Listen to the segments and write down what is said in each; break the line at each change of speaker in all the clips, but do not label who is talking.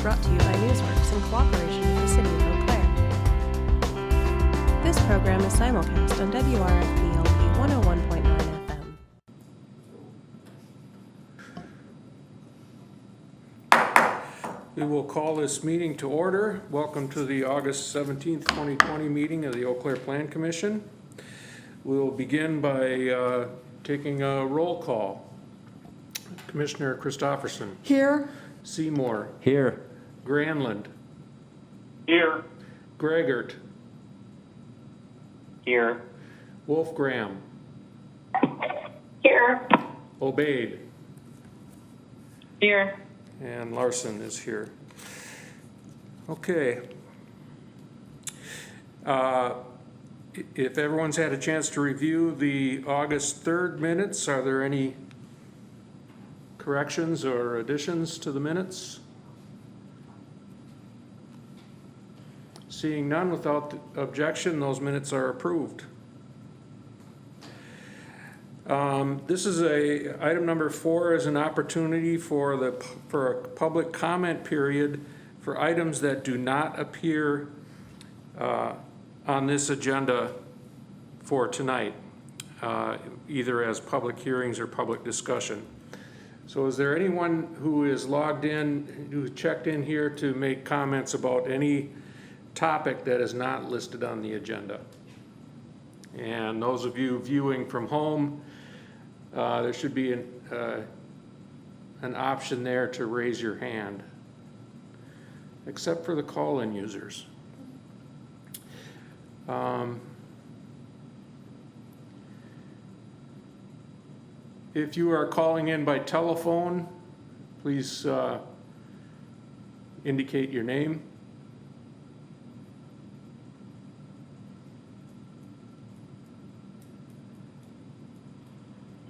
brought to you by Newsworks in cooperation with the City of Eau Claire. This program is simulcast on WRFP-LP 101.9 FM.
We will call this meeting to order. Welcome to the August 17th, 2020 meeting of the Eau Claire Plan Commission. We will begin by taking a roll call. Commissioner Christopherson.
Here.
Seymour.
Here.
Granlund.
Here.
Gregert.
Here.
Wolf Graham.
Here.
Obeid.
Here.
And Larson is here. Okay. If everyone's had a chance to review the August 3rd minutes, are there any corrections or additions to the minutes? Seeing none, without objection, those minutes are approved. This is item number 4 is an opportunity for a public comment period for items that do not appear on this agenda for tonight, either as public hearings or public discussion. So is there anyone who is logged in, who checked in here to make comments about any topic that is not listed on the agenda? And those of you viewing from home, there should be an option there to raise your hand, except for the call-in users. If you are calling in by telephone, please indicate your name.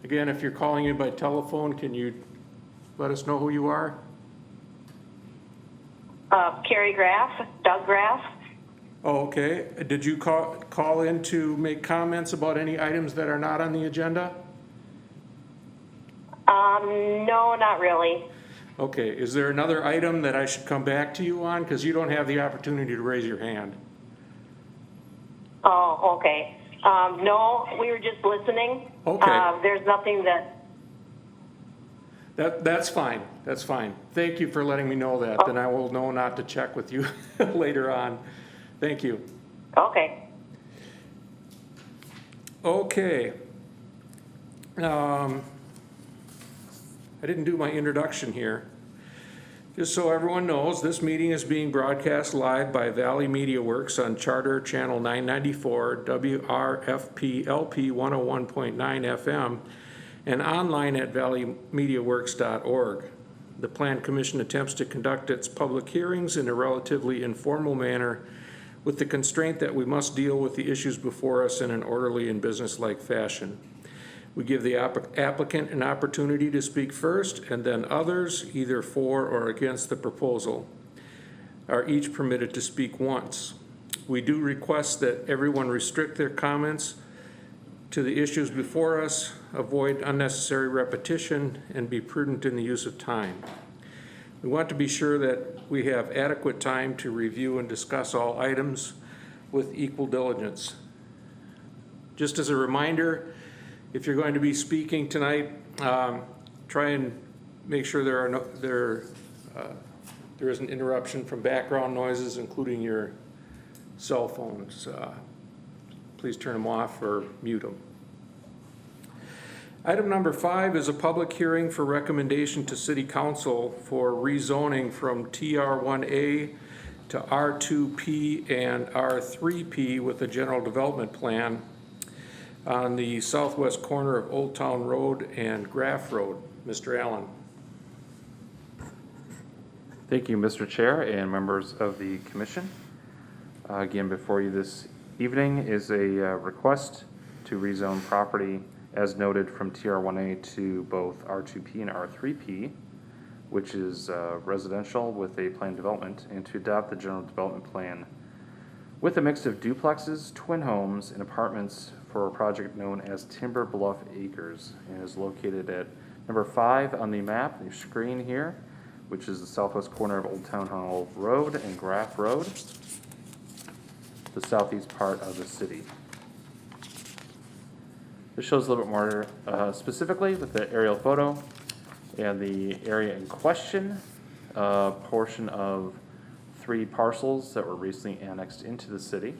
Again, if you're calling in by telephone, can you let us know who you are?
Carrie Graff, Doug Graff.
Oh, okay. Did you call in to make comments about any items that are not on the agenda?
No, not really.
Okay. Is there another item that I should come back to you on? Because you don't have the opportunity to raise your hand.
Oh, okay. No, we were just listening.
Okay.
There's nothing
That's fine. That's fine. Thank you for letting me know that. Then I will know not to check with you later on. Thank you.
Okay.
Okay. I didn't do my introduction here. Just so everyone knows, this meeting is being broadcast live by Valley Media Works on Charter Channel 994, WRFP LP 101.9 FM, and online at valleymediaworks.org. The Plan Commission attempts to conduct its public hearings in a relatively informal manner, with the constraint that we must deal with the issues before us in an orderly and business-like fashion. We give the applicant an opportunity to speak first, and then others, either for or against the proposal, are each permitted to speak once. We do request that everyone restrict their comments to the issues before us, avoid unnecessary repetition, and be prudent in the use of time. We want to be sure that we have adequate time to review and discuss all items with equal diligence. Just as a reminder, if you're going to be speaking tonight, try and make sure there isn't interruption from background noises, including your cell phones. Please turn them off or mute them. Item number 5 is a public hearing for recommendation to City Council for rezoning from TR1A to R2P and R3P with a general development plan on the southwest corner of Old Town Road and Graff Road. Mr. Allen.
Thank you, Mr. Chair and members of the Commission. Again, before you this evening is a request to rezone property as noted from TR1A to both R2P and R3P, which is residential with a planned development, and to adopt the general development plan with a mix of duplexes, twin homes, and apartments for a project known as Timber Bluff Acres, and is located at number 5 on the map, on your screen here, which is the southwest corner of Old Town Hall Road and Graff Road, the southeast part of the city. This shows a little bit more specifically with the aerial photo and the area in question, portion of 3 parcels that were recently annexed into the city.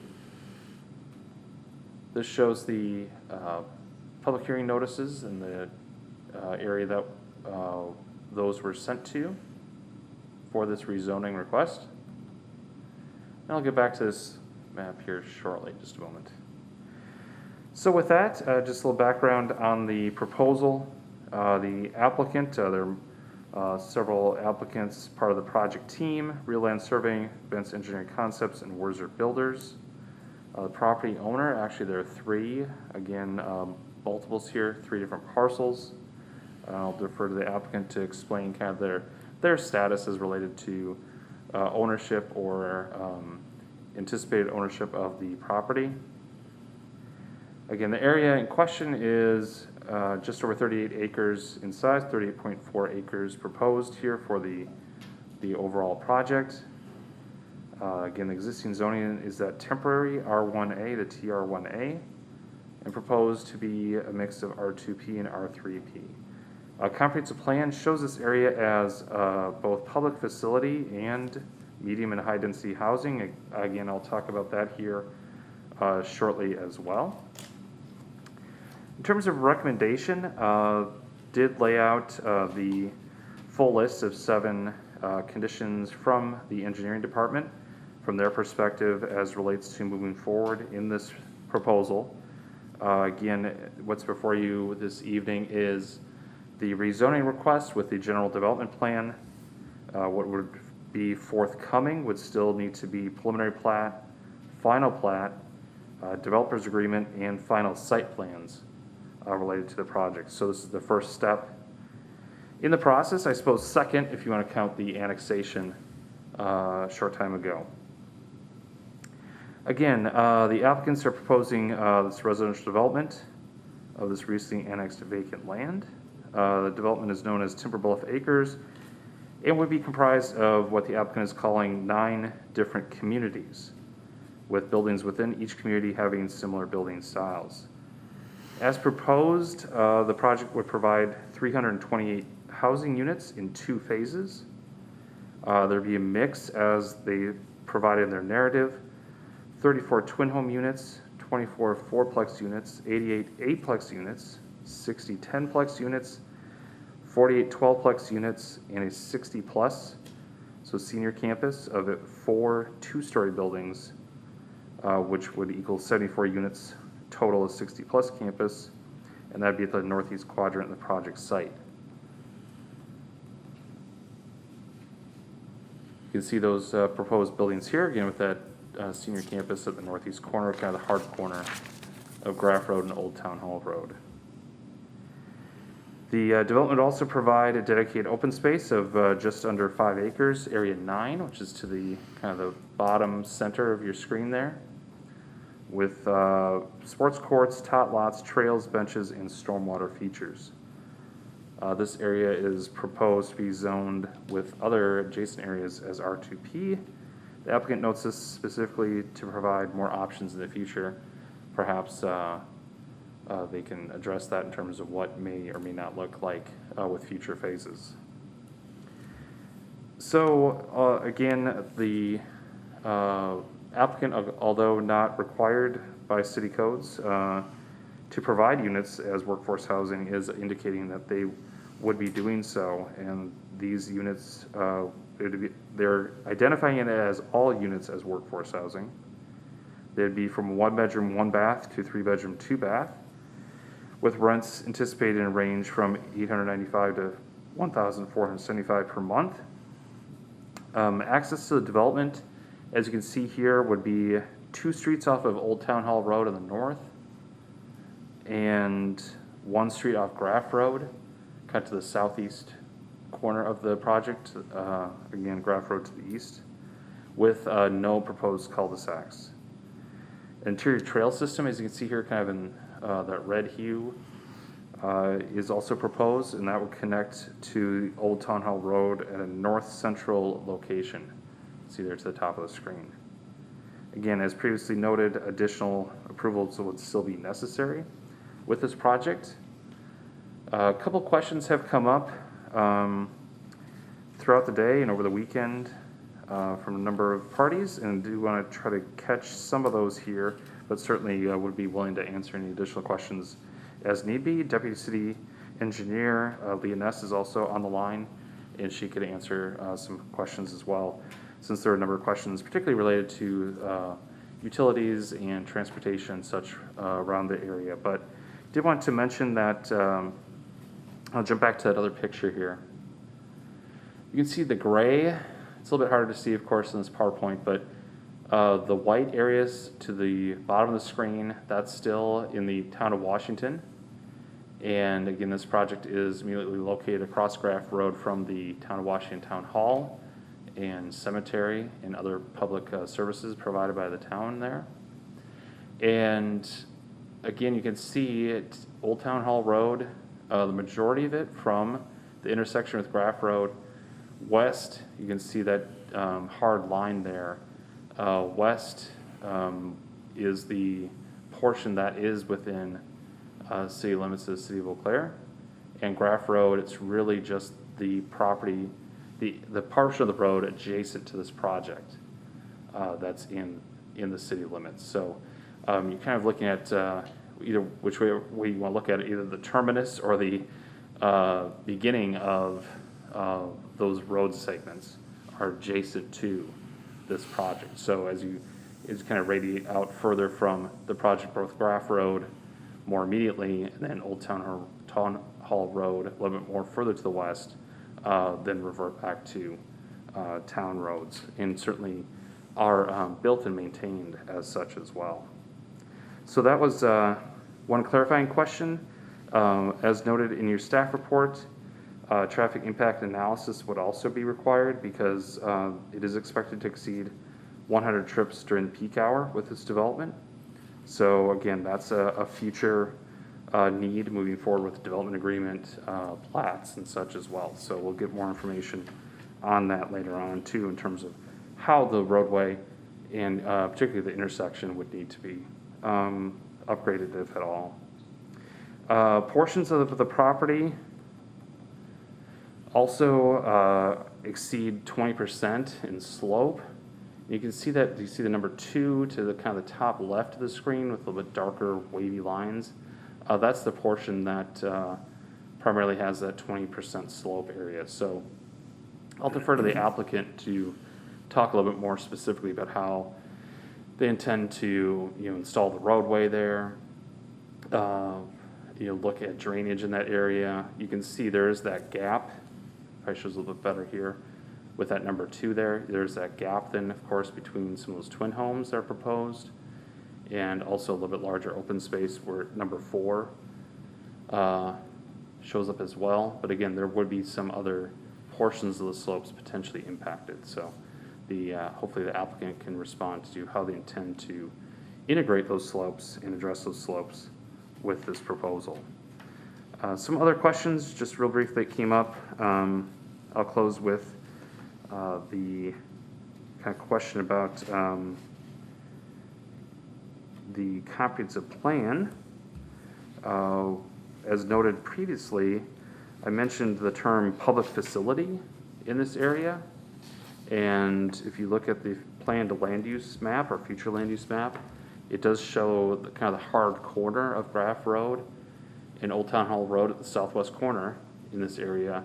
This shows the public hearing notices and the area that those were sent to for this rezoning request. And I'll get back to this map here shortly, just a moment. So with that, just a little background on the proposal. The applicant, there are several applicants, part of the project team, Real Land Surveying, Advanced Engineering Concepts, and Wurzer Builders. The property owner, actually there are 3, again, multiples here, 3 different parcels. I'll defer to the applicant to explain kind of their status as related to ownership or anticipated ownership of the property. Again, the area in question is just over 38 acres in size, 38.4 acres proposed here for the overall project. Again, the existing zoning is that temporary R1A, the TR1A, and proposed to be a mix of R2P and R3P. A comprehensive plan shows this area as both public facility and medium and high density housing. Again, I'll talk about that here shortly as well. In terms of recommendation, did lay out the full list of 7 conditions from the engineering department from their perspective as relates to moving forward in this proposal. Again, what's before you this evening is the rezoning request with the general development plan. What would be forthcoming would still need to be preliminary plat, final plat, developer's agreement, and final site plans related to the project. So this is the first step in the process. I suppose second, if you want to count the annexation a short time ago. Again, the applicants are proposing this residential development of this recently annexed vacant land. The development is known as Timber Bluff Acres and would be comprised of what the applicant is calling 9 different communities, with buildings within each community having similar building styles. As proposed, the project would provide 328 housing units in 2 phases. There'd be a mix, as they provided in their narrative, 34 twin home units, 24 4-plex units, 88 8-plex units, 60 10-plex units, 48 12-plex units, and a 60-plus, so senior campus of 4 2-story buildings, which would equal 74 units total of 60-plus campus, and that'd be at the northeast quadrant of the project site. You can see those proposed buildings here, again with that senior campus at the northeast corner, kind of the hard corner of Graff Road and Old Town Hall Road. The development would also provide a dedicated open space of just under 5 acres, area 9, which is to the kind of the bottom center of your screen there, with sports courts, tot lots, trails, benches, and stormwater features. This area is proposed to be zoned with other adjacent areas as R2P. The applicant notes this specifically to provide more options in the future. Perhaps they can address that in terms of what may or may not look like with future phases. So again, the applicant, although not required by city codes to provide units as workforce housing, is indicating that they would be doing so, and these units, they're identifying it as all units as workforce housing. They'd be from 1 bedroom, 1 bath to 3 bedroom, 2 bath, with rents anticipated in a range from $895 to $1,475 per month. Access to the development, as you can see here, would be 2 streets off of Old Town Hall Road in the north, and 1 street off Graff Road, cut to the southeast corner of the project, again, Graff Road to the east, with no proposed cul-de-sacs. Interior trail system, as you can see here, kind of in that red hue, is also proposed, and that will connect to Old Town Hall Road at a north central location. See there to the top of the screen. Again, as previously noted, additional approvals would still be necessary with this project. A couple questions have come up throughout the day and over the weekend from a number of parties, and do want to try to catch some of those here, but certainly would be willing to answer any additional questions as need be. Deputy City Engineer Leah Ness is also on the line, and she could answer some questions as well, since there are a number of questions particularly related to utilities and transportation and such around the area. But did want to mention that, I'll jump back to that other picture here. You can see the gray. It's a little bit harder to see, of course, in this PowerPoint, but the white areas to the bottom of the screen, that's still in the town of Washington. And again, this project is immediately located across Graff Road from the town of Washington Town Hall and cemetery and other public services provided by the town there. And again, you can see it, Old Town Hall Road, the majority of it from the intersection with Graff Road west. You can see that hard line there. West is the portion that is within city limits of the city of Eau Claire. And Graff Road, it's really just the property, the portion of the road adjacent to this project that's in the city limits. So you're kind of looking at either which way you want to look at it, either the terminus or the beginning of those road segments are adjacent to this project. So as you kind of radiate out further from the project, both Graff Road more immediately, and then Old Town Hall Road a little bit more further to the west, then revert back to town roads, and certainly are built and maintained as such as well. So that was one clarifying question. As noted in your staff report, traffic impact analysis would also be required because it is expected to exceed 100 trips during the peak hour with this development. So again, that's a future need moving forward with the development agreement, plats and such as well. So we'll get more information on that later on too, in terms of how the roadway and particularly the intersection would need to be upgraded, if at all. Portions of the property also exceed 20% in slope. You can see that, you see the number 2 to the kind of the top left of the screen with a little bit darker wavy lines. That's the portion that primarily has that 20% slope area. So I'll defer to the applicant to talk a little bit more specifically about how they intend to install the roadway there, look at drainage in that area. You can see there's that gap. Probably shows a little bit better here with that number 2 there. There's that gap then, of course, between some of those twin homes that are proposed, and also a little bit larger open space where number 4 shows up as well. But again, there would be some other portions of the slopes potentially impacted. So hopefully the applicant can respond to how they intend to integrate those slopes and address those slopes with this proposal. Some other questions, just real brief, that came up. I'll close with the kind of question about the comprehensive plan. As noted previously, I mentioned the term public facility in this area. And if you look at the planned land use map or future land use map, it does show the kind of the hard corner of Graff Road and Old Town Hall Road at the southwest corner in this area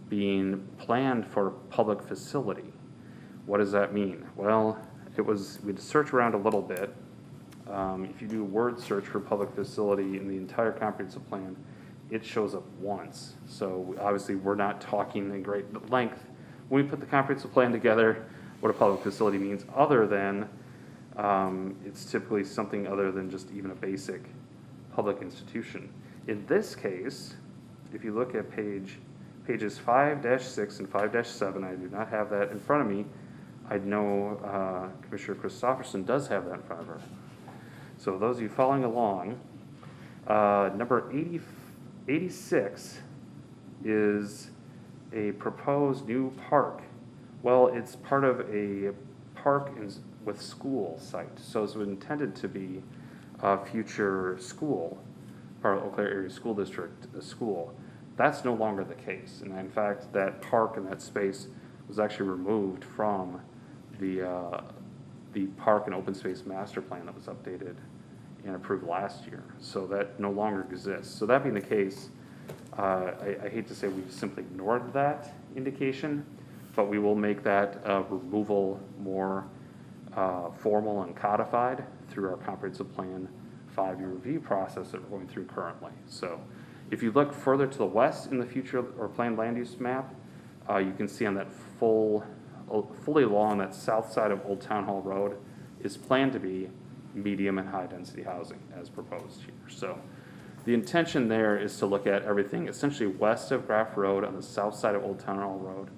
being planned for public facility. What does that mean? Well, we had to search around a little bit. If you do a word search for public facility in the entire comprehensive plan, it shows up once. So obviously we're not talking in great length when we put the comprehensive plan together what a public facility means, other than it's typically something other than just even a basic public institution. In this case, if you look at pages 5-6 and 5-7, I do not have that in front of me. I know Commissioner Christopherson does have that in front of her. So those of you following along, number 86 is a proposed new park. Well, it's part of a park with school site, so it's intended to be a future school, part of the Eau Claire Area School District, a school. That's no longer the case, and in fact, that park and that space was actually removed from the park and open space master plan that was updated and approved last year. So that no longer exists. So that being the case, I hate to say we've simply ignored that indication, but we will make that removal more formal and codified through our comprehensive plan 5-year review process that we're going through currently. So if you look further to the west in the future or planned land use map, you can see on that fully along that south side of Old Town Hall Road is planned to be medium and high density housing as proposed here. So the intention there is to look at everything essentially west of Graff Road on the south side of Old Town Hall Road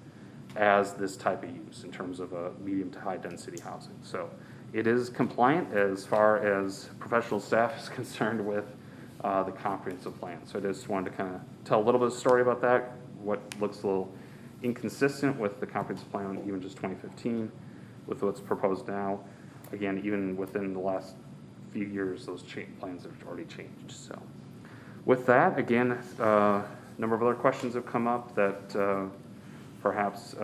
as this type of use in terms of a medium to high density housing. So it is compliant as far as professional staff is concerned with the comprehensive plan. So I just wanted to kind of tell a little bit of story about that, what looks a little inconsistent with the comprehensive plan, even just 2015, with what's proposed now. Again, even within the last few years, those plans have already changed. So with that, again, a number of other questions have come up that perhaps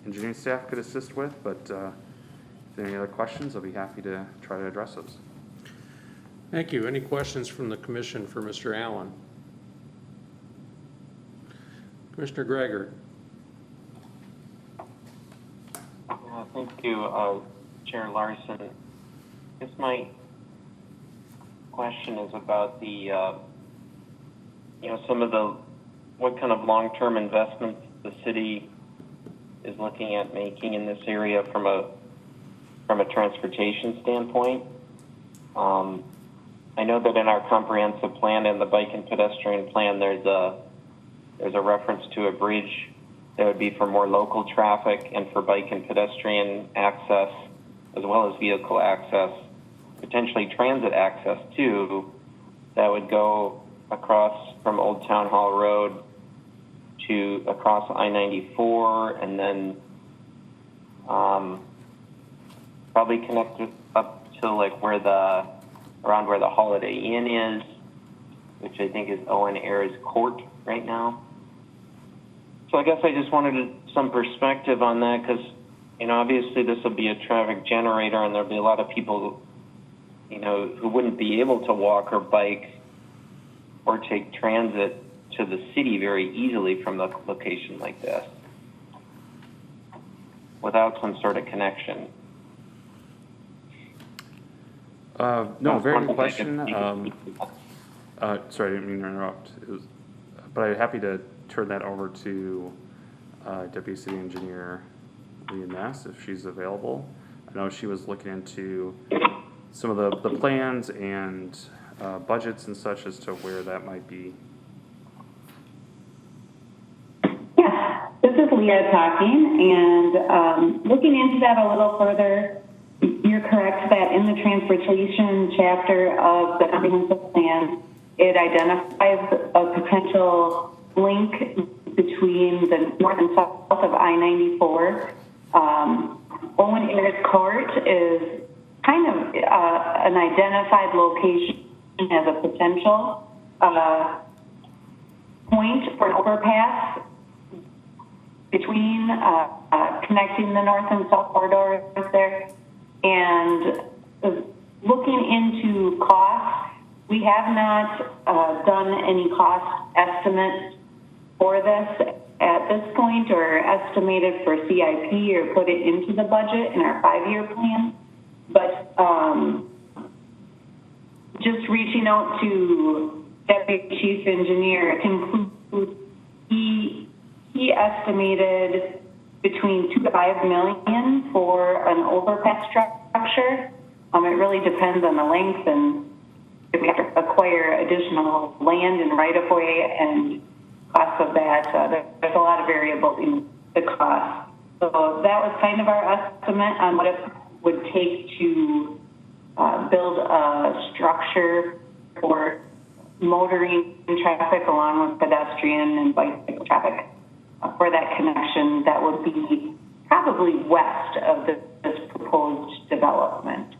engineering staff could assist with, but if there are any other questions, I'll be happy to try to address those.
Thank you. Any questions from the commission for Mr. Allen? Commissioner Gregor.
Thank you, Chair Larson. I guess my question is about the, some of the, what kind of long-term investments the city is looking at making in this area from a transportation standpoint. I know that in our comprehensive plan and the bike and pedestrian plan, there's a reference to a bridge that would be for more local traffic and for bike and pedestrian access, as well as vehicle access, potentially transit access too, that would go across from Old Town Hall Road to across I-94 and then probably connected up to like around where the Holiday Inn is, which I think is Owen Ayers Court right now. So I guess I just wanted some perspective on that because, obviously this will be a traffic generator and there'll be a lot of people, who wouldn't be able to walk or bike or take transit to the city very easily from the location like this without some sort of connection.
No, very good question. Sorry, I didn't mean to interrupt. But I'm happy to turn that over to Deputy City Engineer Leah Ness if she's available. I know she was looking into some of the plans and budgets and such as to where that might be.
Yeah, this is Leah talking, and looking into that a little further, you're correct that in the transportation chapter of the comprehensive plan, it identifies a potential link between the north and south of I-94. Owen Ayers Court is kind of an identified location as a potential point for an overpass between connecting the north and south corridors there. And looking into costs, we have not done any cost estimates for this at this point or estimated for CIP or put it into the budget in our 5-year plan. But just reaching out to Deputy Chief Engineer, he estimated between $2 to $5 million for an overpass structure. It really depends on the length and if we have to acquire additional land and right-of-way and cost of that. There's a lot of variables in the cost. So that was kind of our estimate on what it would take to build a structure for motoring traffic along with pedestrian and bicycle traffic for that connection that would be probably west of this proposed development.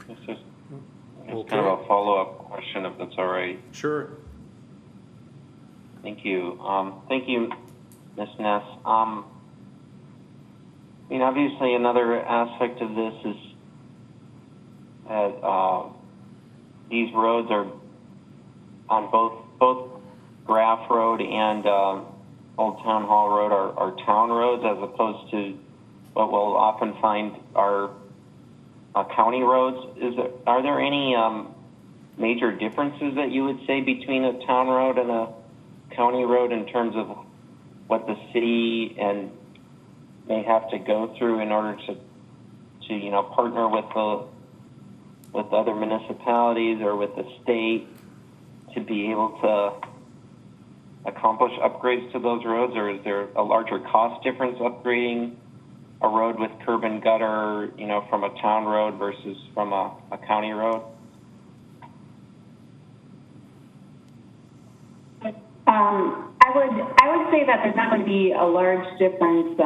This is
Okay.
kind of a follow-up question, if that's all right.
Sure.
Thank you. Thank you, Ms. Ness. I mean, obviously, another aspect of this is that these roads are on both Graff Road and Old Town Hall Road are town roads, as opposed to what we'll often find are county roads. Are there any major differences that you would say between a town road and a county road in terms of what the city and may have to go through in order to partner with other municipalities or with the state to be able to accomplish upgrades to those roads? Or is there a larger cost difference upgrading a road with curb and gutter, from a town road versus from a county road?
I would say that there's not going to be a large difference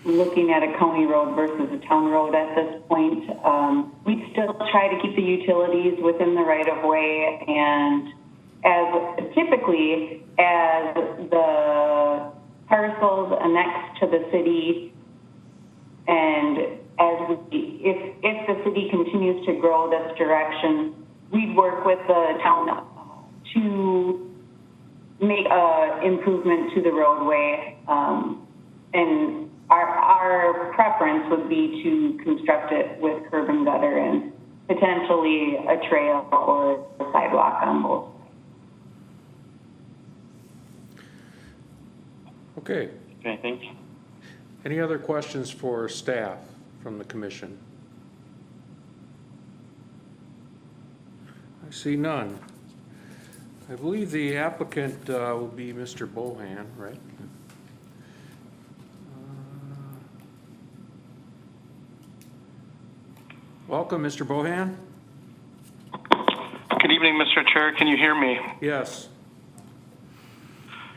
looking at a county road versus a town road at this point. We'd still try to keep the utilities within the right of way, and as the parcels annexed to the city, and if the city continues to grow this direction, we'd work with the town to make improvement to the roadway, and our preference would be to construct it with curb and gutter and potentially a trail or a sidewalk on both.
Okay.
Okay, thanks.
Any other questions for staff from the commission? I see none. I believe the applicant will be Mr. Bohan, right? Welcome, Mr. Bohan.
Good evening, Mr. Chair. Can you hear me?
Yes.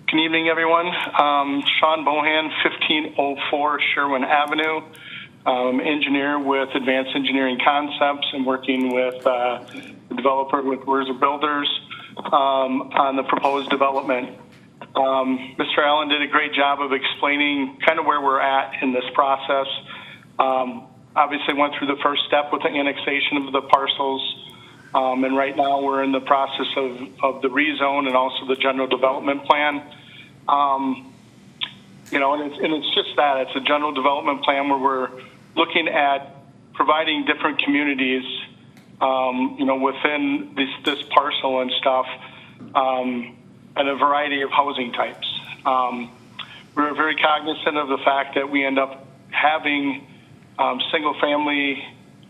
Good evening, everyone. Sean Bohan, 1504 Sherwin Avenue. Engineer with Advanced Engineering Concepts and working with the developer with Wurzer Builders on the proposed development. Mr. Allen did a great job of explaining kind of where we're at in this process. Obviously went through the first step with the annexation of the parcels. And right now we're in the process of the rezone and also the general development plan. And it's just that. It's a general development plan where we're looking at providing different communities, within this parcel and stuff, and a variety of housing types. We're very cognizant of the fact that we end up having single family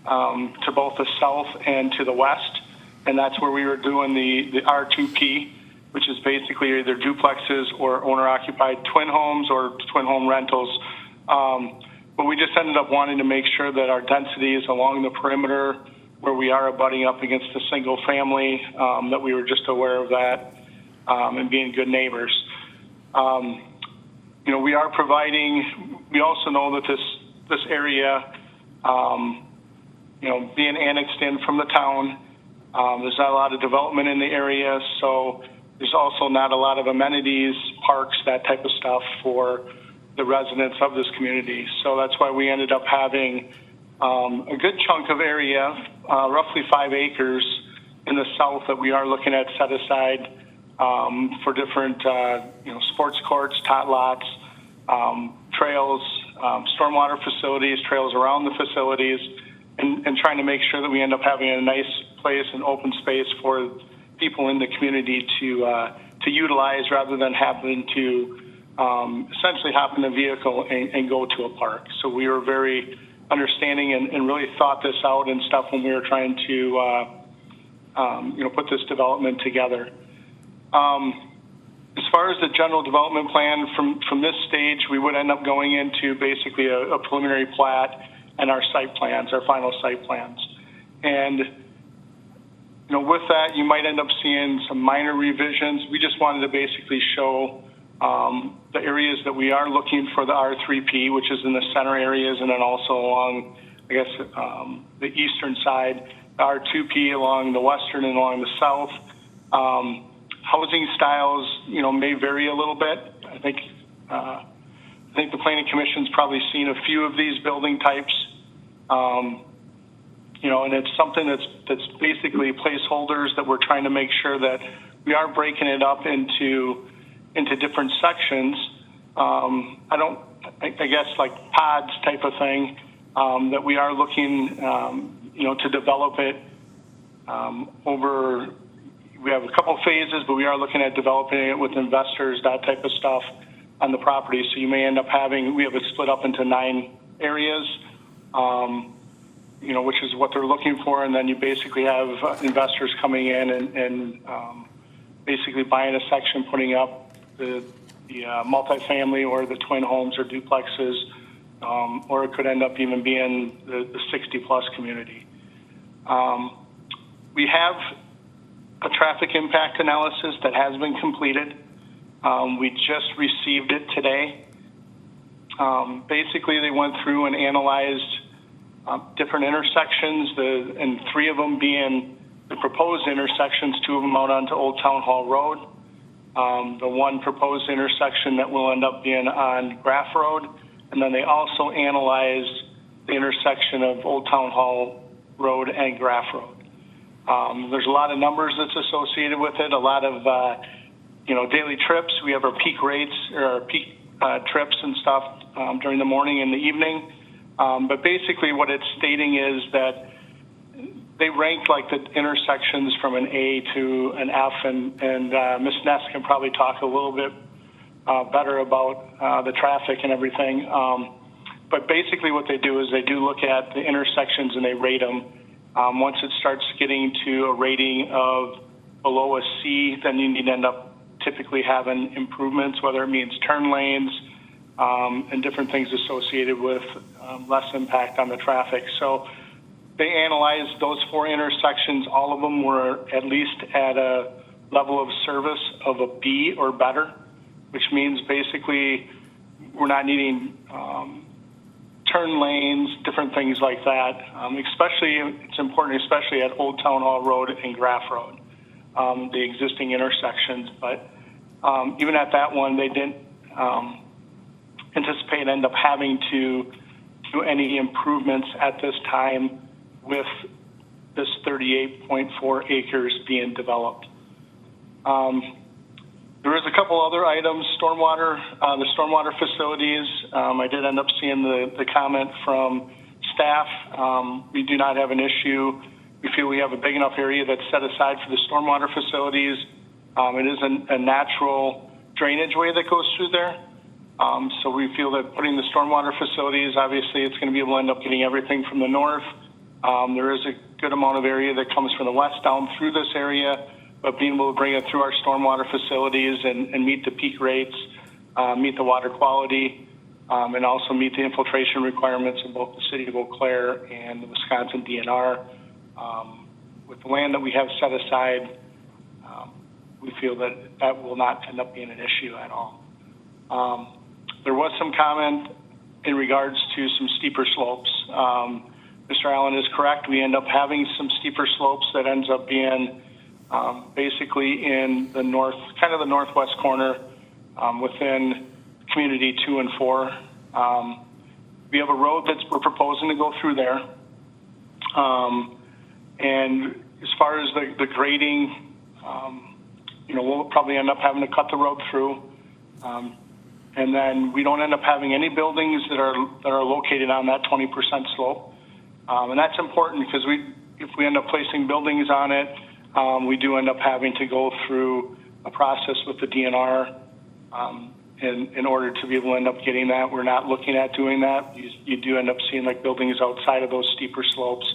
to both the south and to the west, and that's where we were doing the R2P, which is basically either duplexes or owner-occupied twin homes or twin home rentals. But we just ended up wanting to make sure that our density is along the perimeter where we are abutting up against a single family, that we were just aware of that, and being good neighbors. We are providing, we also know that this area, being annexed in from the town, there's not a lot of development in the area, so there's also not a lot of amenities, parks, that type of stuff for the residents of this community. So that's why we ended up having a good chunk of area, roughly 5 acres in the south that we are looking at set aside for different, sports courts, tot lots, trails, stormwater facilities, trails around the facilities, and trying to make sure that we end up having a nice place and open space for people in the community to utilize rather than having to essentially hop in a vehicle and go to a park. So we were very understanding and really thought this out and stuff when we were trying to put this development together. As far as the general development plan, from this stage, we would end up going into basically a preliminary plat and our site plans, our final site plans. And, with that, you might end up seeing some minor revisions. We just wanted to basically show the areas that we are looking for the R3P, which is in the center areas, and then also along, I guess, the eastern side, the R2P along the western and along the south. Housing styles, may vary a little bit. I think the Planning Commission's probably seen a few of these building types. And it's something that's basically placeholders that we're trying to make sure that we are breaking it up into different sections. I guess like pods type of thing, that we are looking, to develop it over. We have a couple phases, but we are looking at developing it with investors, that type of stuff on the property. So you may end up we have it split up into 9 areas, which is what they're looking for. And then you basically have investors coming in and basically buying a section, putting up the multifamily or the twin homes or duplexes, or it could end up even being the 60-plus community. We have a traffic impact analysis that has been completed. We just received it today. Basically, they went through and analyzed different intersections, and 3 of them being the proposed intersections, 2 of them out onto Old Town Hall Road. The one proposed intersection that will end up being on Graff Road, and then they also analyzed the intersection of Old Town Hall Road and Graff Road. There's a lot of numbers that's associated with it, a lot of, daily trips. We have our peak rates or our peak trips and stuff during the morning and the evening. But basically what it's stating is that they ranked like the intersections from an A to an F, and Ms. Ness can probably talk a little bit better about the traffic and everything. But basically what they do is they do look at the intersections and they rate them. Once it starts getting to a rating of below a C, then you need to end up typically having improvements, whether it means turn lanes and different things associated with less impact on the traffic. So they analyzed those 4 intersections. All of them were at least at a level of service of a B or better, which means basically we're not needing turn lanes, different things like that. It's important, especially at Old Town Hall Road and Graff Road, the existing intersections. But even at that one, they didn't anticipate end up having to do any improvements at this time with this 38.4 acres being developed. There is a couple other items, the stormwater facilities. I did end up seeing the comment from staff. We do not have an issue. We feel we have a big enough area that's set aside for the stormwater facilities. It is a natural drainage way that goes through there. So we feel that putting the stormwater facilities, obviously it's going to be able to end up getting everything from the north. There is a good amount of area that comes from the west down through this area, but being able to bring it through our stormwater facilities and meet the peak rates, meet the water quality, and also meet the infiltration requirements of both the city of Eau Claire and the Wisconsin DNR. With the land that we have set aside, we feel that will not end up being an issue at all. There was some comment in regards to some steeper slopes. Mr. Allen is correct. We end up having some steeper slopes that ends up being basically in the the northwest corner within community 2 and 4. We have a road we're proposing to go through there. And as far as the grading, we'll probably end up having to cut the road through. And then we don't end up having any buildings that are located on that 20% slope. And that's important because if we end up placing buildings on it, we do end up having to go through a process with the DNR in order to be able to end up getting that. We're not looking at doing that. You do end up seeing like buildings outside of those steeper slopes.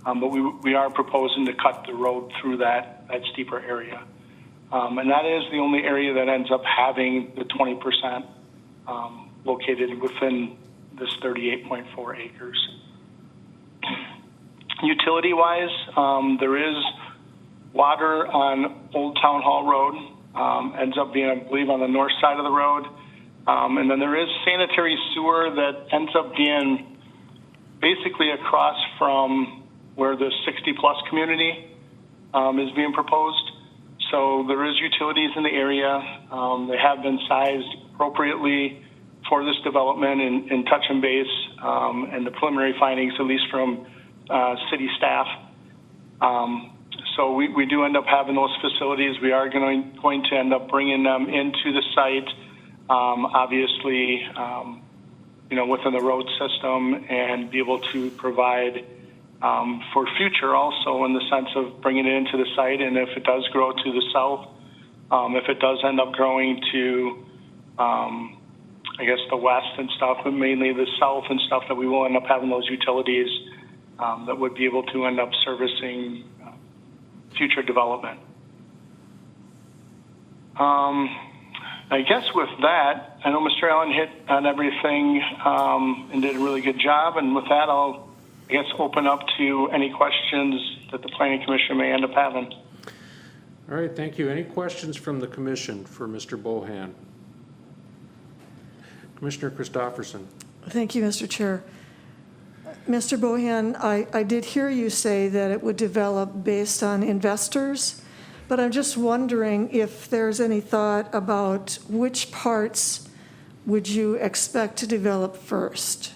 But we are proposing to cut the road through that steeper area. And that is the only area that ends up having the 20% located within this 38.4 acres. Utility-wise, there is water on Old Town Hall Road, ends up being, I believe, on the north side of the road. And then there is sanitary sewer that ends up being basically across from where the 60-plus community is being proposed. So there is utilities in the area. They have been sized appropriately for this development in touch and base, and the preliminary findings, at least from city staff. So we do end up having those facilities. We are going to end up bringing them into the site, obviously, within the road system, and be able to provide for future also, in the sense of bringing it into the site. And if it does grow to the south, if it does end up growing to, I guess, the west and stuff, but mainly the south and stuff, that we will end up having those utilities that would be able to end up servicing future development. I guess with that, I know Mr. Allen hit on everything and did a really good job. And with that, I'll, I guess, open up to any questions that the Planning Commission may end up having.
All right, thank you. Any questions from the commission for Mr. Bohan? Commissioner Christopherson.
Thank you, Mr. Chair. Mr. Bohan, I did hear you say that it would develop based on investors, but I'm just wondering if there's any thought about which parts would you expect to develop first?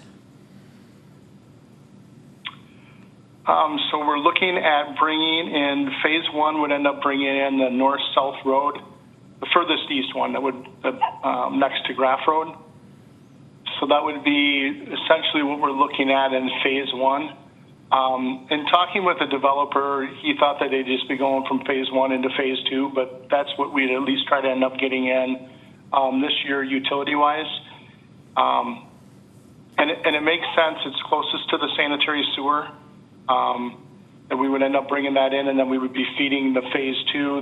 So we're looking at bringing in, phase one would end up bringing in the north-south road, the furthest east one that would, next to Graff Road. So that would be essentially what we're looking at in phase one. In talking with the developer, he thought that they'd just be going from phase one into phase two, but that's what we'd at least try to end up getting in this year utility-wise. And it makes sense. It's closest to the sanitary sewer. And we would end up bringing that in, and then we would be feeding the phase two,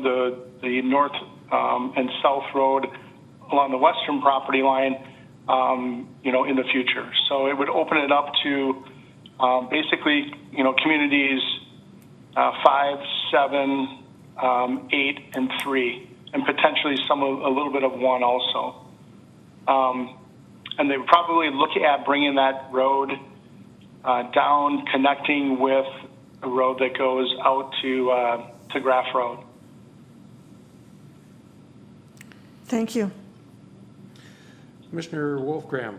the north and south road along the western property line, in the future. So it would open it up to basically, communities 5, 7, 8, and 3, and potentially a little bit of 1 also. And they would probably look at bringing that road down, connecting with a road that goes out to Graff Road.
Thank you.
Commissioner Wolfgram.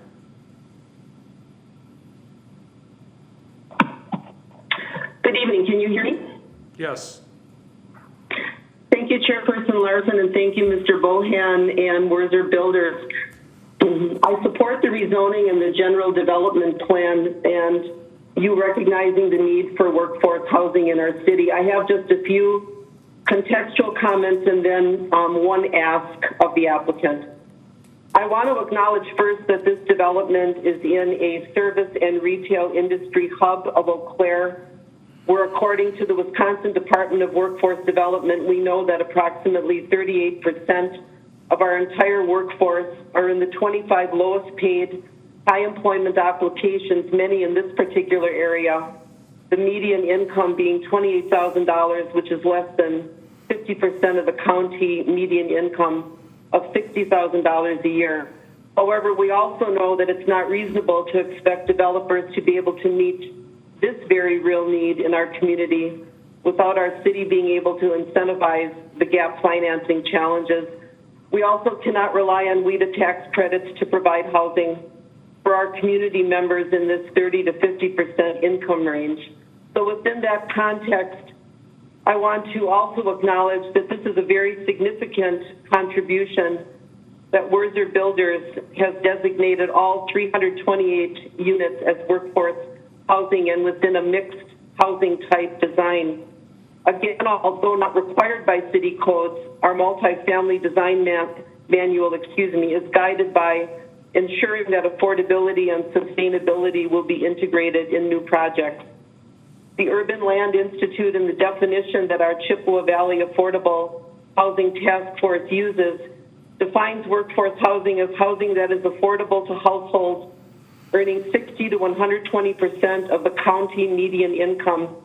Good evening. Can you hear me?
Yes.
Thank you, Chairperson Larson, and thank you, Mr. Bohan and Werzer Builders. I support the rezoning and the general development plan, and you recognizing the need for workforce housing in our city. I have just a few contextual comments and then one ask of the applicant. I want to acknowledge first that this development is in a service and retail industry hub of Eau Claire, where according to the Wisconsin Department of Workforce Development, we know that approximately 38% of our entire workforce are in the 25 lowest paid high employment occupations, many in this particular area, the median income being $28,000, which is less than 50% of the county median income of $60,000 a year. However, we also know that it's not reasonable to expect developers to be able to meet this very real need in our community without our city being able to incentivize the gap financing challenges. We also cannot rely on WHEDA tax credits to provide housing for our community members in this 30 to 50% income range. So within that context, I want to also acknowledge that this is a very significant contribution that Werzer Builders has designated all 328 units as workforce housing and within a mixed housing type design. Again, although not required by city codes, our multifamily design manual, is guided by ensuring that affordability and sustainability will be integrated in new projects. The Urban Land Institute and the definition that our Chippewa Valley Affordable Housing Task Force uses defines workforce housing as housing that is affordable to households earning 60 to 120% of the county median income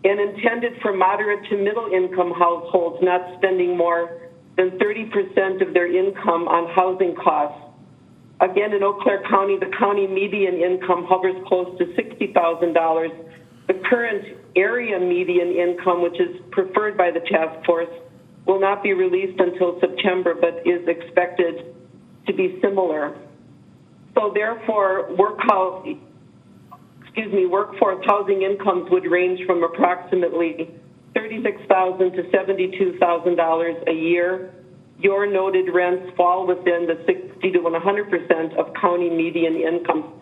and intended for moderate to middle income households not spending more than 30% of their income on housing costs. Again, in Eau Claire County, the county median income hovers close to $60,000. The current area median income, which is preferred by the task force, will not be released until September, but is expected to be similar. So therefore, workforce housing incomes would range from approximately $36,000 to $72,000 a year. Your noted rents fall within the 60 to 100% of county median income.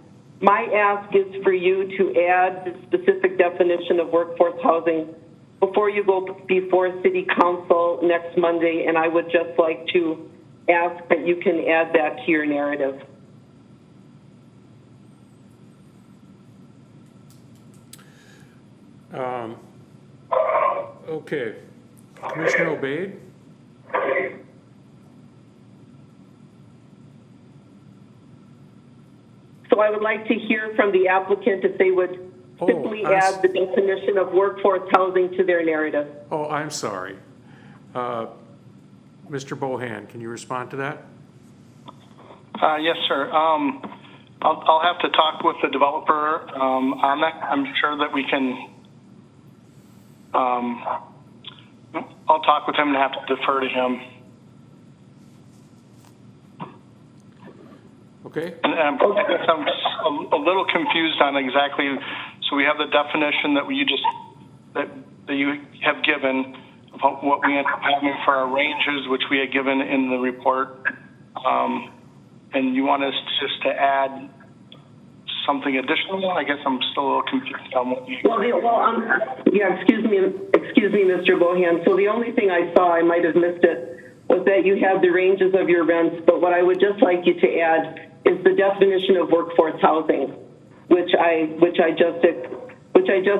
My ask is for you to add the specific definition of workforce housing before you go before City Council next Monday, and I would just like to ask that you can add that to your narrative.
Okay. Commissioner Obaid?
So I would like to hear from the applicant if they would simply add the definition of workforce housing to their narrative.
Oh, I'm sorry. Mr. Bohan, can you respond to that?
Yes, sir. I'll have to talk with the developer on that. I'm sure that we can. I'll talk with him and have to defer to him.
Okay.
And I guess I'm a little confused on exactly. So we have the definition that you have given about what we end up having for our ranges, which we had given in the report, and you want us just to add something additional. I guess I'm still a little confused on what you.
Excuse me, Mr. Bohan. So the only thing I saw, I might have missed it, was that you had the ranges of your rents. But what I would just like you to add is the definition of workforce housing, which I just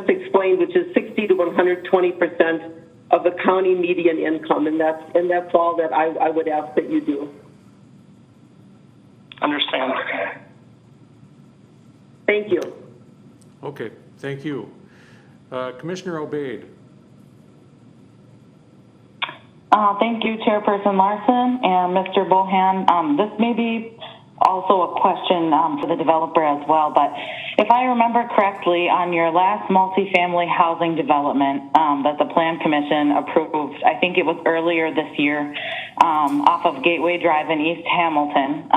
explained, which is 60 to 120% of the county median income, and that's all that I would ask that you do.
Understand.
Thank you.
Okay, thank you. Commissioner Obaid.
Thank you, Chairperson Larson and Mr. Bohan. This may be also a question for the developer as well, but if I remember correctly, on your last multifamily housing development that the Plan Commission approved, I think it was earlier this year, off of Gateway Drive in East Hamilton,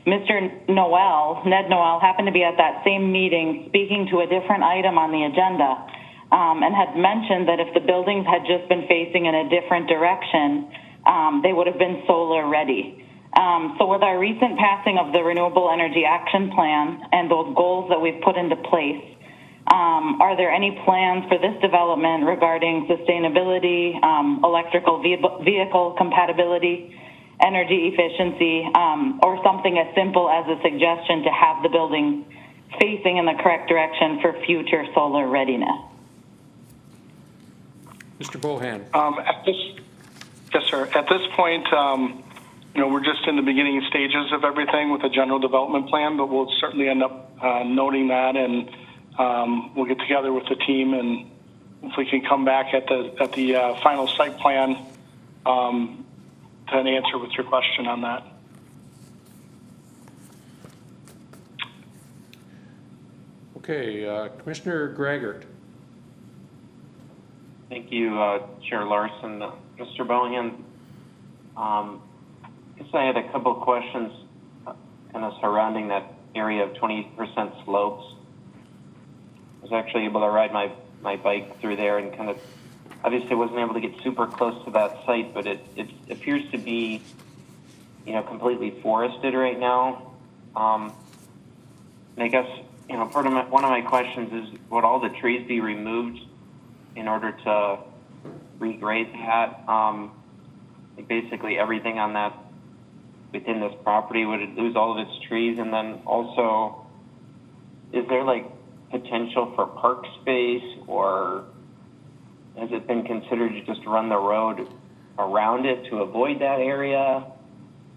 Mr. Ned Noel, happened to be at that same meeting speaking to a different item on the agenda, and had mentioned that if the buildings had just been facing in a different direction, they would have been solar ready. So with our recent passing of the Renewable Energy Action Plan and those goals that we've put into place, are there any plans for this development regarding sustainability, electrical vehicle compatibility, energy efficiency, or something as simple as a suggestion to have the building facing in the correct direction for future solar readiness?
Mr. Bohan.
Yes, sir. At this point, we're just in the beginning stages of everything with the general development plan, but we'll certainly end up noting that, and we'll get together with the team, and if we can come back at the final site plan to an answer with your question on that.
Okay, Commissioner Greggert.
Thank you, Chair Larson. Mr. Bohan, I guess I had a couple of questions kind of surrounding that area of 20% slopes. I was actually able to ride my bike through there and kind of, obviously wasn't able to get super close to that site, but it appears to be, completely forested right now. And I guess, one of my questions is, would all the trees be removed in order to regrade that? Basically everything on that within this property, would it lose all of its trees? And then also, is there potential for park space, or has it been considered to just run the road around it to avoid that area?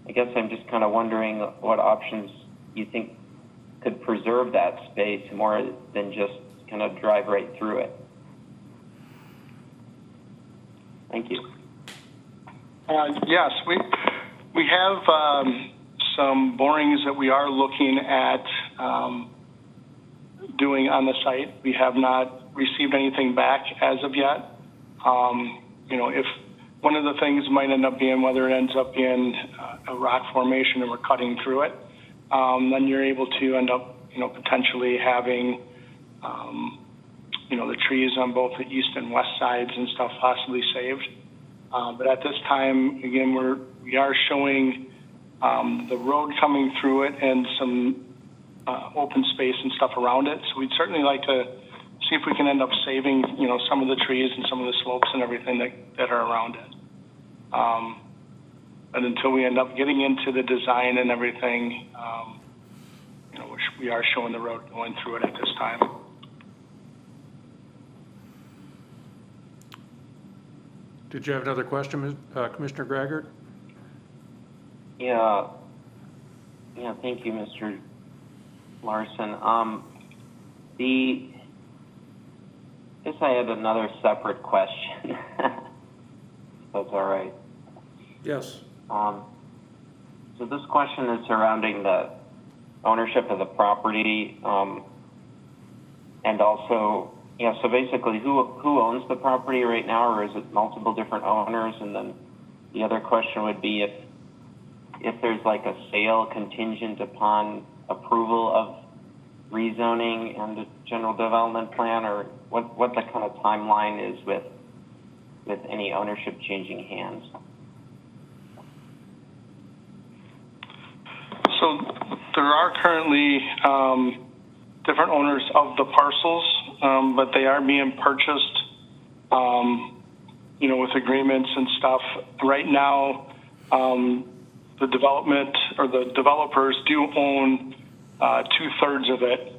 I guess I'm just kind of wondering what options you think could preserve that space more than just kind of drive right through it. Thank you.
Yes, we have some borings that we are looking at doing on the site. We have not received anything back as of yet. If one of the things might end up being whether it ends up being a rock formation and we're cutting through it, then you're able to end up, potentially having, the trees on both the east and west sides and stuff possibly saved. But at this time, again, we are showing the road coming through it and some open space and stuff around it. So we'd certainly like to see if we can end up saving, some of the trees and some of the slopes and everything that are around it. But until we end up getting into the design and everything, which we are showing the road going through it at this time.
Did you have another question, Commissioner Graggart?
Yeah, thank you, Mr. Larson. I guess I had another separate question. That's all right.
Yes.
So this question is surrounding the ownership of the property, and also, so basically who owns the property right now, or is it multiple different owners? And then the other question would be if there's like a sale contingent upon approval of rezoning and the general development plan, or what the kind of timeline is with any ownership changing hands.
So there are currently different owners of the parcels, but they are being purchased, with agreements and stuff. Right now, the development or the developers do own 2/3 of it,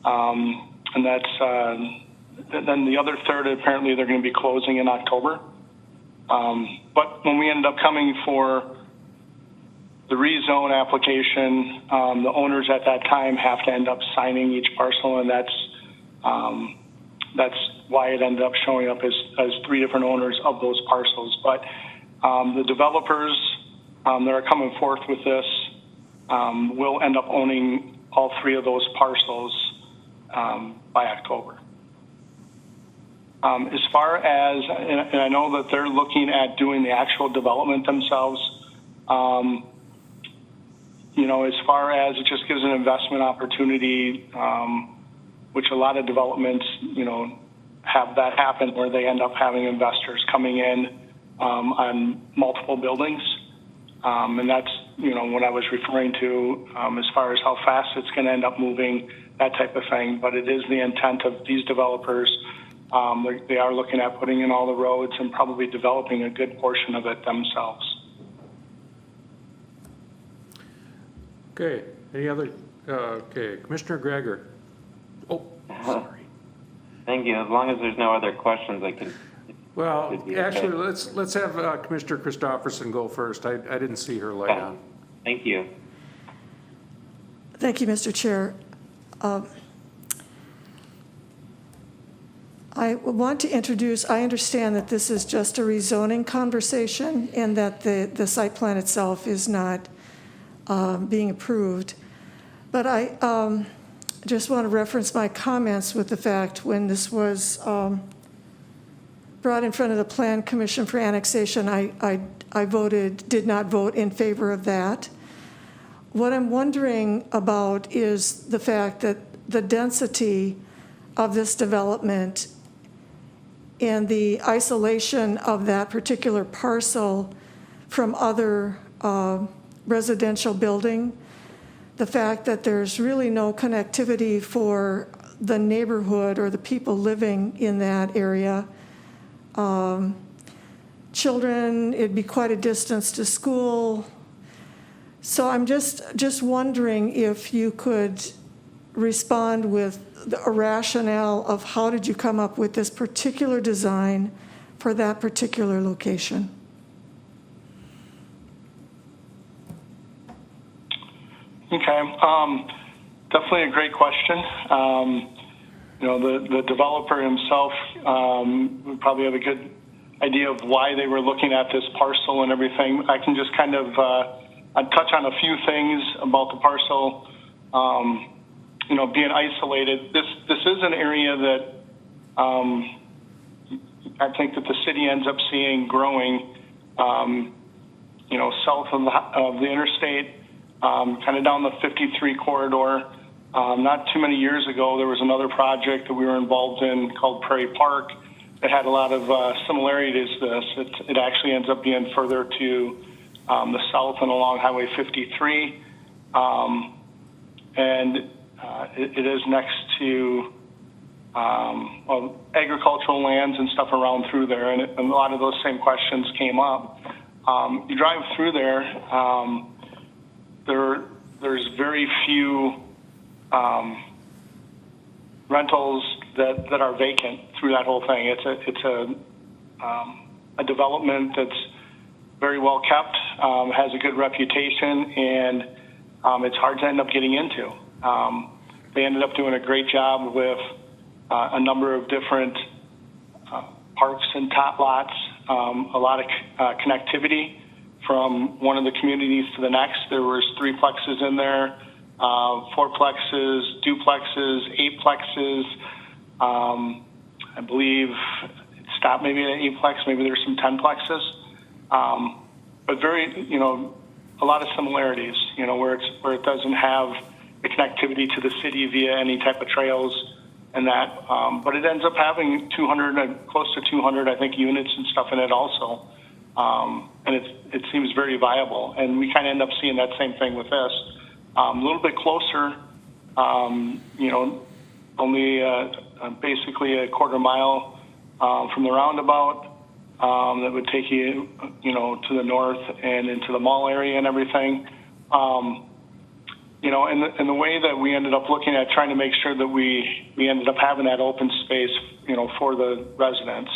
and that's then the other third. Apparently, they're going to be closing in October. But when we ended up coming for the rezone application, the owners at that time have to end up signing each parcel, and that's why it ended up showing up as 3 different owners of those parcels. But the developers that are coming forth with this will end up owning all 3 of those parcels by October. As far as, and I know that they're looking at doing the actual development themselves, as far as it just gives an investment opportunity, which a lot of developments, have that happen where they end up having investors coming in on multiple buildings. And that's, what I was referring to as far as how fast it's going to end up moving, that type of thing. But it is the intent of these developers. They are looking at putting in all the roads and probably developing a good portion of it themselves.
Okay, any other, okay, Commissioner Graggart. Oh, sorry.
Thank you. As long as there's no other questions, I can.
Well, actually, let's have Commissioner Christopherson go first. I didn't see her light on.
Thank you.
Thank you, Mr. Chair. I want to introduce, I understand that this is just a rezoning conversation and that the site plan itself is not being approved. But I just want to reference my comments with the fact when this was brought in front of the Plan Commission for annexation, I did not vote in favor of that. What I'm wondering about is the fact that the density of this development and the isolation of that particular parcel from other residential building, the fact that there's really no connectivity for the neighborhood or the people living in that area. Children, it'd be quite a distance to school. So I'm just wondering if you could respond with a rationale of how did you come up with this particular design for that particular location?
Okay, definitely a great question. The developer himself would probably have a idea of why they were looking at this parcel and everything. I can just kind of touch on a few things about the parcel. You know, being isolated, this is an area that I think that the city ends up seeing growing. You know, south of the interstate, kind of down the 53 corridor. Not too many years ago, there was another project that we were involved in called Prairie Park that had a lot of similarities to this. It actually ends up being further to the south and along Highway 53. And it is next to well, agricultural lands and stuff around through there, and a lot of those same questions came up. You drive through there, there's very few rentals that are vacant through that whole thing. It's a development that's very well kept, has a good reputation, and it's hard to end up getting into. They ended up doing a great job with a number of different parks and tot lots, a lot of connectivity from one of the communities to the next. There was 3 plexes in there, 4 plexes, duplexes, 8 plexes. I believe it stopped maybe at 8 plex, maybe there's some 10 plexes. But very, you know, a lot of similarities, you know, where it doesn't have the connectivity to the city via any type of trails and that. But it ends up having 200, close to 200, I think, units and stuff in it also. And it seems very viable. And we kind of end up seeing that same thing with this. A little bit closer, you know, only basically a quarter mile from the roundabout. That would take you, you know, to the north and into the mall area and everything. You know, and the way that we ended up looking at trying to make sure that we ended up having that open space, you know, for the residents.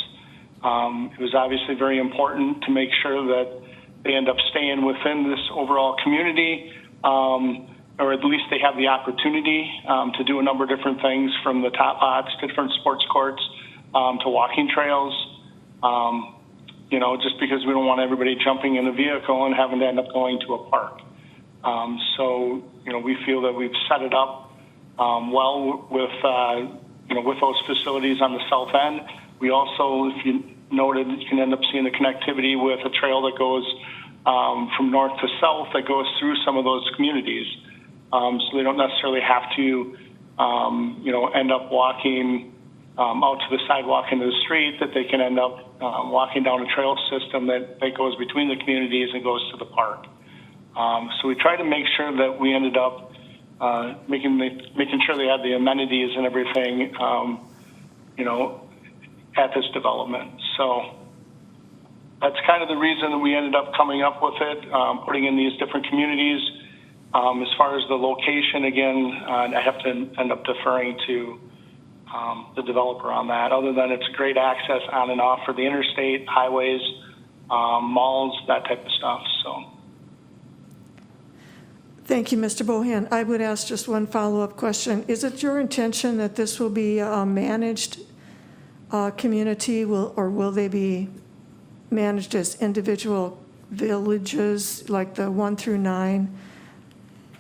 It was obviously very important to make sure that they end up staying within this overall community, or at least they have the opportunity to do a number of different things, from the top lots to different sports courts to walking trails. You know, just because we don't want everybody jumping in a vehicle and having to end up going to a park. So, you know, we feel that we've set it up well with, you know, with those facilities on the south end. We also, if you noted, you can end up seeing the connectivity with a trail that goes from north to south that goes through some of those communities. So they don't necessarily have to, you know, end up walking out to the sidewalk into the street, that they can end up walking down a trail system that goes between the communities and goes to the park. So we tried to make sure that we ended up making sure they had the amenities and everything, you know, at this development. So that's kind of the reason that we ended up coming up with it, putting in these different communities. As far as the location, again, I have to end up deferring to the developer on that, other than it's great access on and off for the interstate, highways, malls, that type of stuff. So.
Thank you, Mr. Bohan. I would ask just one follow-up question. Is it your intention that this will be a managed community, or will they be managed as individual villages, like the 1 through 9?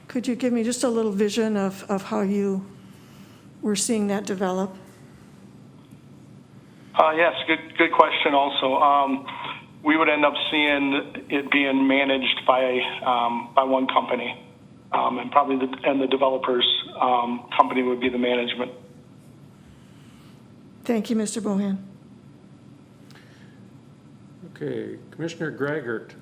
Could you give me just a little vision of how you were seeing that develop?
Yes, good question also. We would end up seeing it being managed by one company, and probably the developer's company would be the management.
Thank you, Mr. Bohan.
Okay, Commissioner Greigert.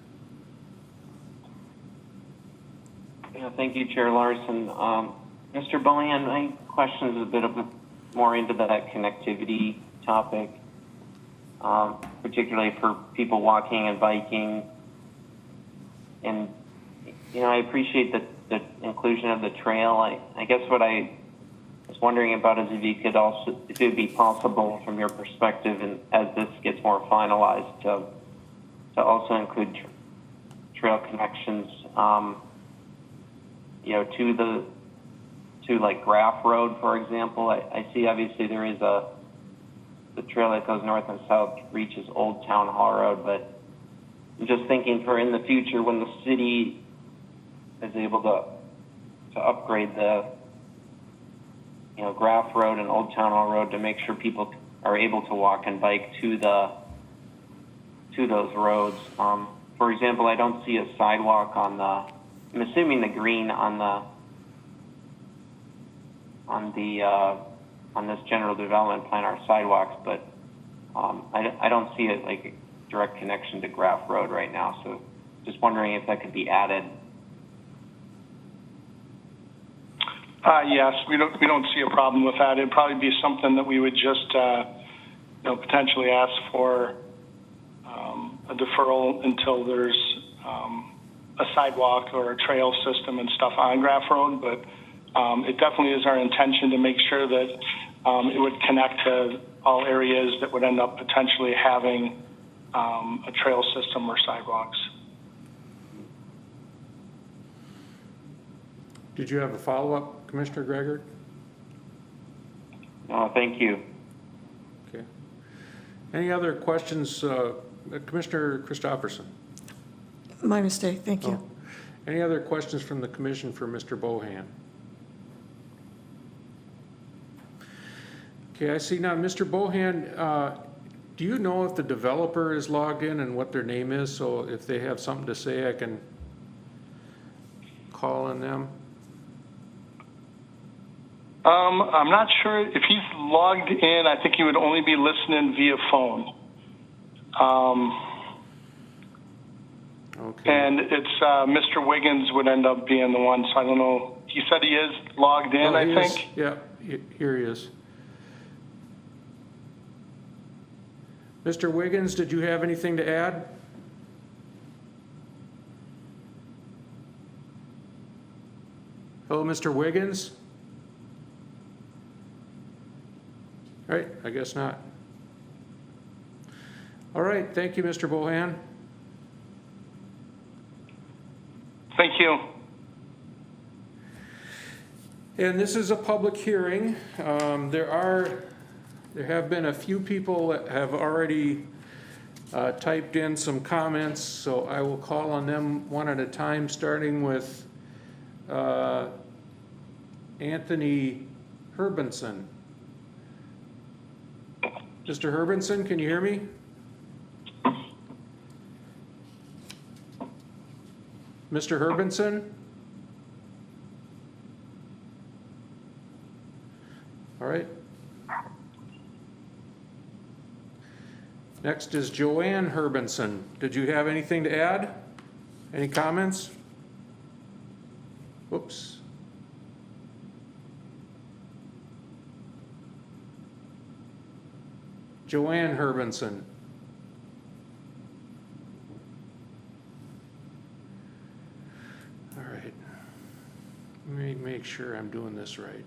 Yeah, thank you, Chair Larson. Mr. Bohan, my question is a bit more into that connectivity topic, particularly for people walking and biking. And, you know, I appreciate the inclusion of the trail. I guess what I was wondering about is if it would be possible from your perspective, and as this gets more finalized, to also include trail connections, you know, to like Graff Road, for example. I see obviously there is a the trail that goes north and south reaches Old Town Hall Road, but I'm just thinking for in the future when the city is able to upgrade the, Graff Road and Old Town Hall Road to make sure people are able to walk and bike to those roads. For example, I don't see a sidewalk on I'm assuming the green on this general development plan are sidewalks, but I don't see it like a direct connection to Graff Road right now. So just wondering if that could be added.
Yes, we don't see a problem with that. It'd probably be something that we would just potentially ask for a deferral until there's a sidewalk or a trail system and stuff on Graff Road. But it definitely is our intention to make sure that it would connect to all areas that would end up potentially having a trail system or sidewalks.
Did you have a follow-up, Commissioner Gregor?
No, thank you.
Okay. Any other questions, Commissioner Christopherson?
My mistake, thank you.
Oh. Any other questions from the commission for Mr. Bohan? Okay, I see now, Mr. Bohan, do you know if the developer is logged in and what their name is? So if they have something to say, I can call on them?
I'm not sure if he's logged in. I think he would only be listening via phone.
Okay.
And it's Mr. Wiggins would end up being the one. So I don't know. He said he is logged in, I think.
Yeah, here he is. Mr. Wiggins, did you have anything to add? Hello, Mr. Wiggins? All right, I guess not. All right, thank you, Mr. Bohan.
Thank you.
And this is a public hearing. There have been a few people that have already typed in some comments, so I will call on them one at a time, starting with Anthony Herbenson. Mr. Herbenson, can you hear me? Mr. Herbenson? All right. Next is Joanne Herbenson. Did you have anything to add? Any comments? Whoops. Joanne Herbenson. All right. Let me make sure I'm doing this right.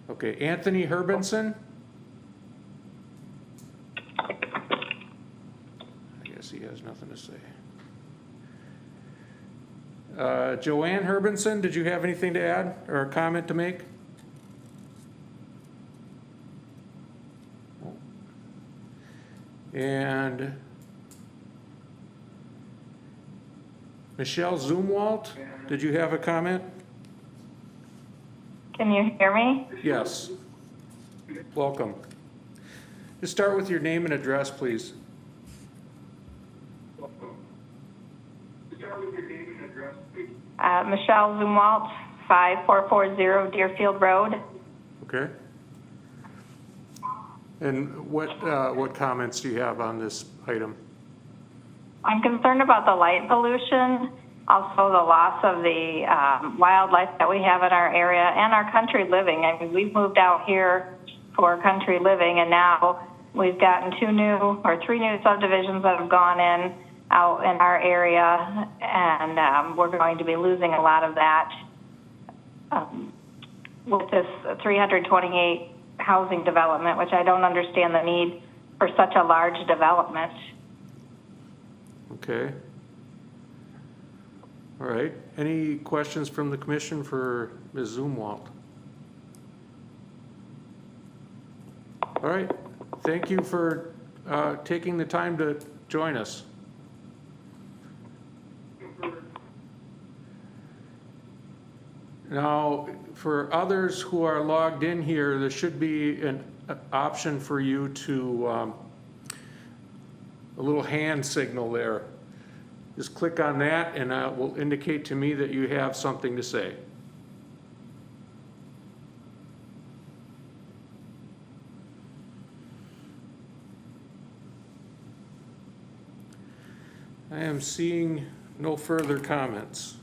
Okay, Anthony Herbenson? I guess he has nothing to say. Joanne Herbenson, did you have anything to add or a comment to make? And Michelle Zumwalt, did you have a comment?
Can you hear me?
Yes. Welcome. Just start with your name and address, please.
Michelle Zumwalt, 5440 Deerfield Road.
Okay. And what comments do you have on this item?
I'm concerned about the light pollution, also the loss of the wildlife that we have in our area and our country living. I mean, we've moved out here for country living, and now we've gotten 3 new subdivisions that have gone in out in our area, and we're going to be losing a lot of that with this 328 housing development, which I don't understand the need for such a large development.
Okay. All right. Any questions from the commission for Ms. Zumwalt? All right, thank you for taking the time to join us. Now, for others who are logged in here, there should be an option for you to, a little hand signal there. Just click on that and it will indicate to me that you have something to say. I am seeing no further comments.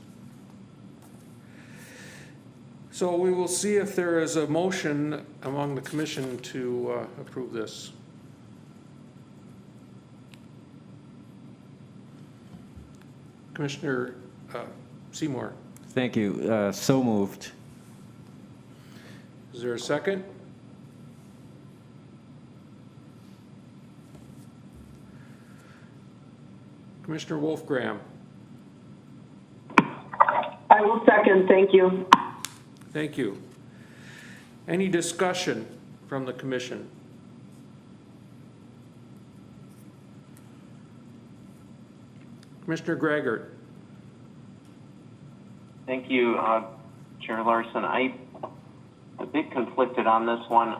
So we will see if there is a motion among the commission to approve this. Commissioner Seymour,
Thank you. So moved.
is there a second? Commissioner Wolfgram,
I will second, thank you.
thank you. Any discussion from the commission? Commissioner Greggert,
Thank you, Chair Larson. I'm a bit conflicted on this one.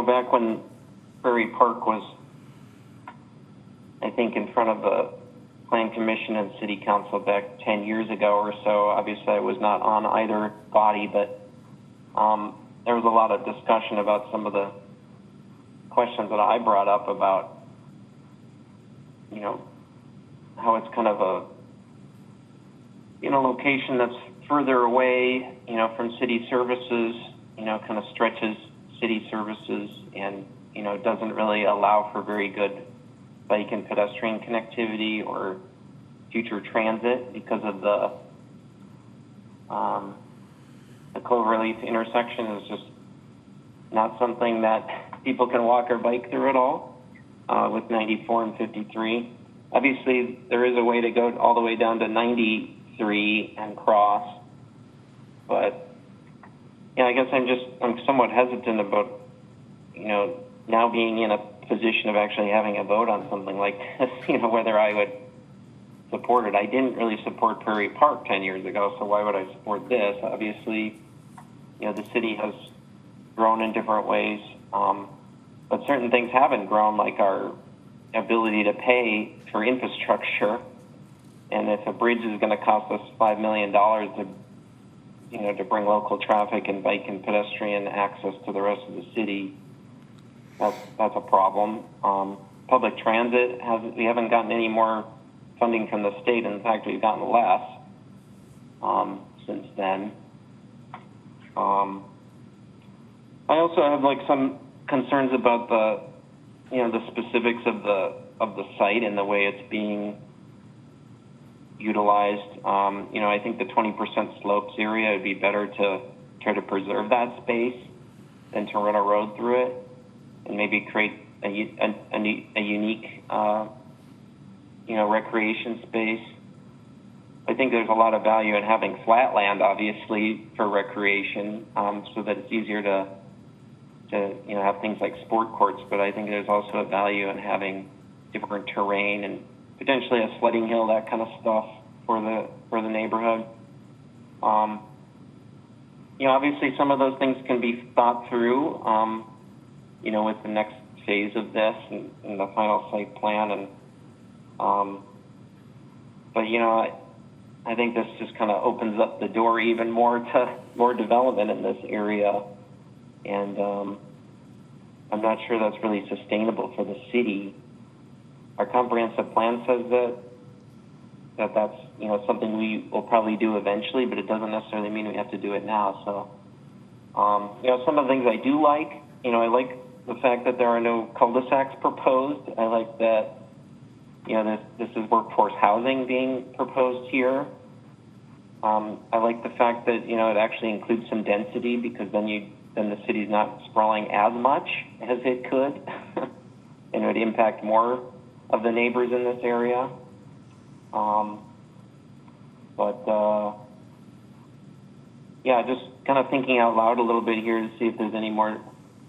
Back when Prairie Park was, I think, in front of the Plan Commission and City Council back 10 years ago or so, obviously I was not on either body, but there was a lot of discussion about some of the questions that I brought up about, how it's kind of a, location that's further away, from city services, kind of stretches city services and, doesn't really allow for very good bike and pedestrian connectivity or future transit because of the Cloverleaf intersection is just not something that people can walk or bike through at all with 94 and 53. Obviously, there is a way to go all the way down to 93 and cross, but I guess I'm somewhat hesitant about, now being in a position of actually having a vote on something like this, whether I would support it. I didn't really support Prairie Park 10 years ago, so why would I support this? Obviously, the city has grown in different ways, but certain things haven't grown, like our ability to pay for infrastructure. And if a bridge is going to cost us $5 million to bring local traffic and bike and pedestrian access to the rest of the city, that's a problem. Public transit, we haven't gotten any more funding from the state. In fact, we've gotten less since then. I also have some concerns about the specifics of the site and the way it's being utilized. I think the 20% slopes area, it'd be better to try to preserve that space than to run a road through it and maybe create a unique, recreation space. I think there's a lot of value in having flat land, obviously, for recreation, so that it's easier to have things like sport courts. But I think there's also a value in having different terrain and potentially a sledding hill, that kind of stuff for the neighborhood. Obviously some of those things can be thought through, with the next phase of this and the final site plan. And, but I think this just kind of opens up the door even more to more development in this area. And I'm not sure that's really sustainable for the city. Our comprehensive plan says that's something we will probably do eventually, but it doesn't necessarily mean we have to do it now. So, some of the things I do like, I like the fact that there are no cul-de-sacs proposed. I like that, this is workforce housing being proposed here. I like the fact that, it actually includes some density, because then the city's not sprawling as much as it could, and it would impact more of the neighbors in this area. yeah, just kind of thinking out loud a little bit here to see if there's any more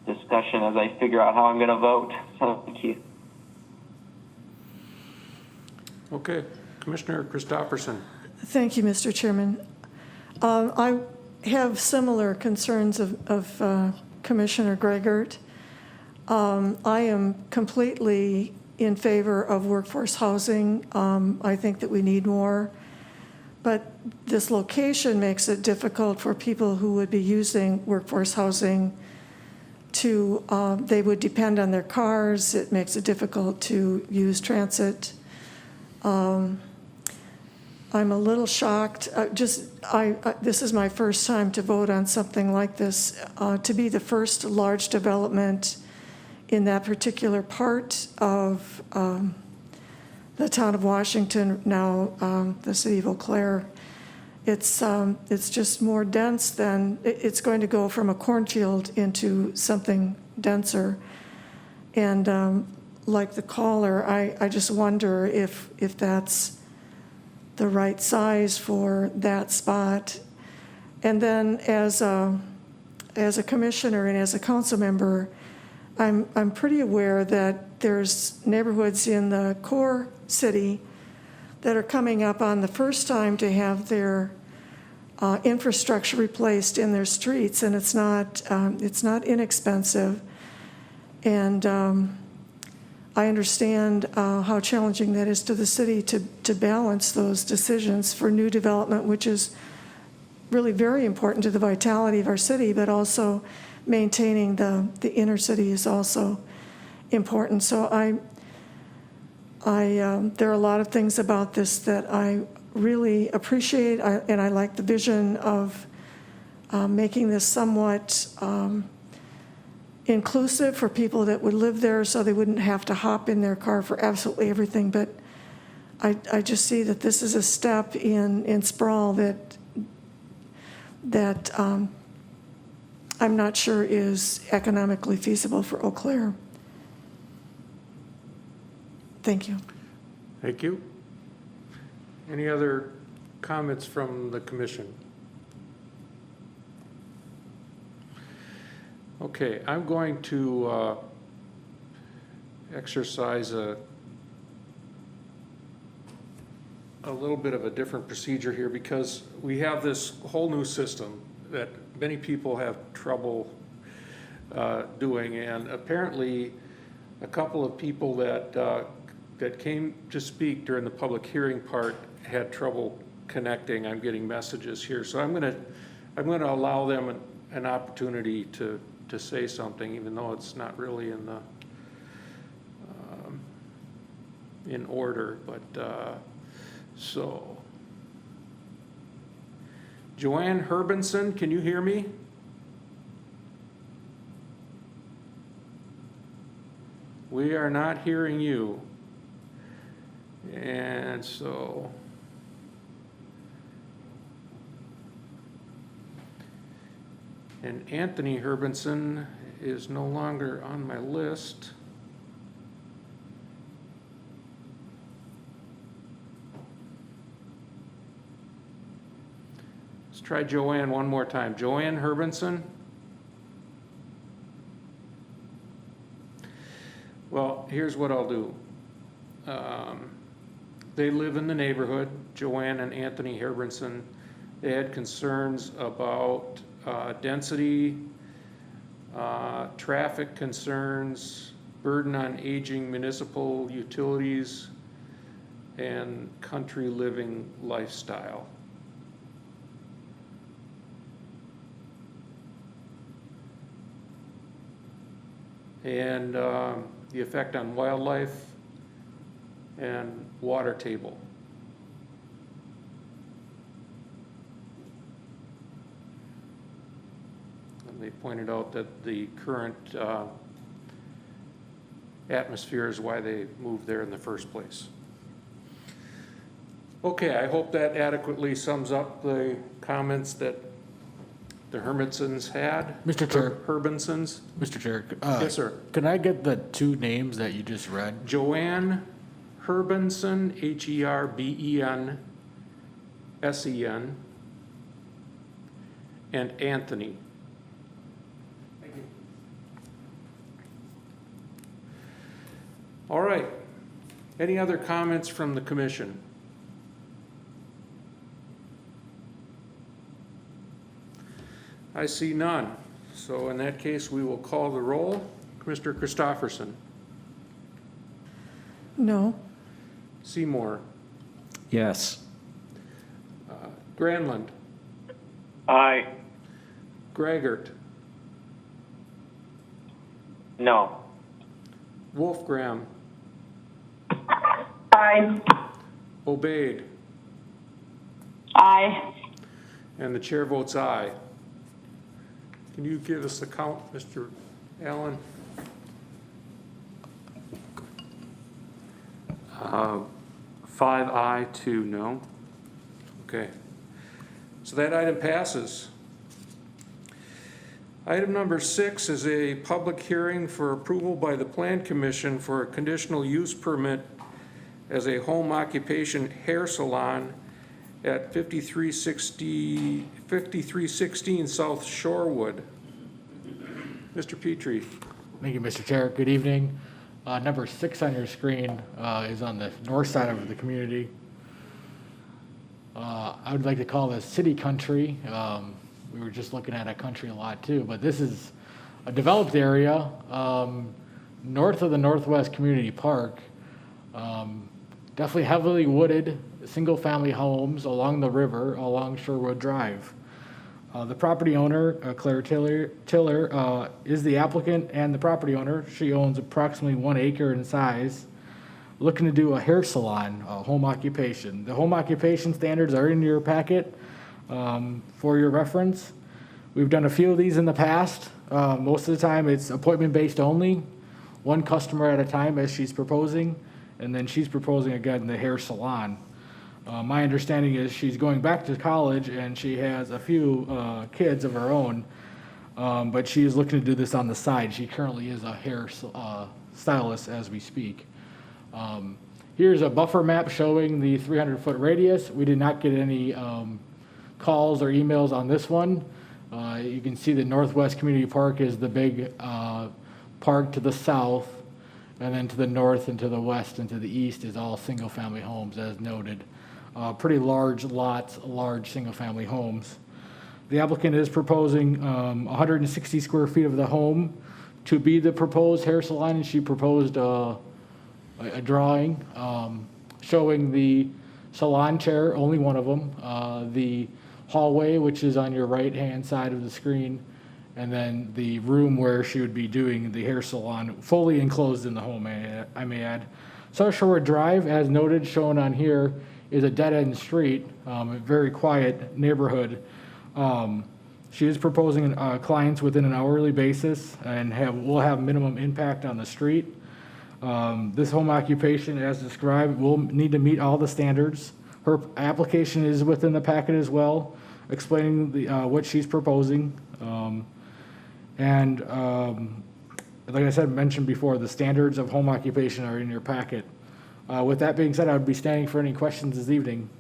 discussion as I figure out how I'm going to vote. So thank you.
Okay, Commissioner Christopherson.
Thank you, Mr. Chairman. I have similar concerns of Commissioner Gregert. I am completely in favor of workforce housing. I think that we need more. But this location makes it difficult for people who would be using workforce housing to, they would depend on their cars. It makes it difficult to use transit. I'm a little shocked. This is my first time to vote on something like this. To be the first large development in that particular part of the town of Washington, now the city of Eau Claire, it's just more dense than, it's going to go from a cornfield into something denser. And like the caller, I just wonder if that's the right size for that spot. And then as a commissioner and as a council member, I'm pretty aware that there's neighborhoods in the core city that are coming up on the first time to have their infrastructure replaced in their streets, and it's not inexpensive. And I understand how challenging that is to the city to balance those decisions for new development, which is really very important to the vitality of our city, but also maintaining the inner city is also important. So there are a lot of things about this that I really appreciate, and I like the vision of making this somewhat inclusive for people that would live there so they wouldn't have to hop in their car for absolutely everything. But I just see that this is a step in sprawl that I'm not sure is economically feasible for Eau Claire. Thank you.
Thank you. Any other comments from the commission? Okay, I'm going to exercise a little bit of a different procedure here because we have this whole new system that many people have trouble doing, and apparently a couple of people that came to speak during the public hearing part had trouble connecting. I'm getting messages here, so I'm gonna allow them an opportunity to say something, even though it's not really in the in order. But so, Joanne Herbenson, can you hear me? We are not hearing you. And so, and Anthony Herbenson is no longer on my list. Let's try Joanne one more time. Joanne Herbenson? Well, here's what I'll do. They live in the neighborhood, Joanne and Anthony Herbenson. They had concerns about density, traffic concerns, burden on aging municipal utilities, and country living lifestyle. And the effect on wildlife and water table. And they pointed out that the current atmosphere is why they moved there in the first place. Okay, I hope that adequately sums up the comments that the Hermansons had.
Mr. Chair.
Herbensons.
Mr. Chair.
Yes, sir.
Can I get the two names that you just read?
Joanne Herbenson, Herbensen, and Anthony. Thank you. All right. Any other comments from the commission? I see none. So in that case, we will call the roll. Mr. Christofferson.
No.
Seymour.
Yes.
Granlund.
Aye.
Greigert.
No.
Wolfgram.
Aye.
Obeyed.
Aye.
And the chair votes aye. Can you give us the count, Mr. Allen?
5 aye, 2 no.
Okay. So that item passes. Item number 6 is a public hearing for approval by the Plan Commission for a conditional use permit as a home occupation hair salon at 5316 South Shorewood. Mr. Petrie.
Thank you, Mr. Chair. Good evening. Number 6 on your screen is on the north side of the community. I would like to call this City Country. We were just looking at a country lot too, but this is a developed area north of the Northwest Community Park. Definitely heavily wooded, single-family homes along the river, along Sherwood Drive. The property owner, Claire Tiller, is the applicant and the property owner. She owns approximately 1 acre in size, looking to do a hair salon, a home occupation. The home occupation standards are in your packet for your reference. We've done a few of these in the past. Most of the time it's appointment-based only, 1 customer at a time as she's proposing, and then she's proposing again the hair salon. My understanding is she's going back to college and she has a few kids of her own, but she is looking to do this on the side. She currently is a hair stylist as we speak. Here's a buffer map showing the 300-foot radius. We did not get any calls or emails on this one. You can see the Northwest Community Park is the big park to the south, and then to the north and to the west and to the east is all single-family homes as noted. Pretty large lots, large single-family homes. The applicant is proposing 160 square feet of the home to be the proposed hair salon, and she proposed a drawing showing the salon chair, only one of them, the hallway, which is on your right-hand side of the screen, and then the room where she would be doing the hair salon, fully enclosed in the home, I may add. South Shore Drive, as noted, shown on here, is a dead-end street, a very quiet neighborhood. She is proposing clients within an hourly basis and will have minimum impact on the street. This home occupation, as described, will need to meet all the standards. Her application is within the packet as well, explaining what she's proposing. Like I said, mentioned before, the standards of home occupation are in your packet. With that being said, I would be standing for any questions this evening.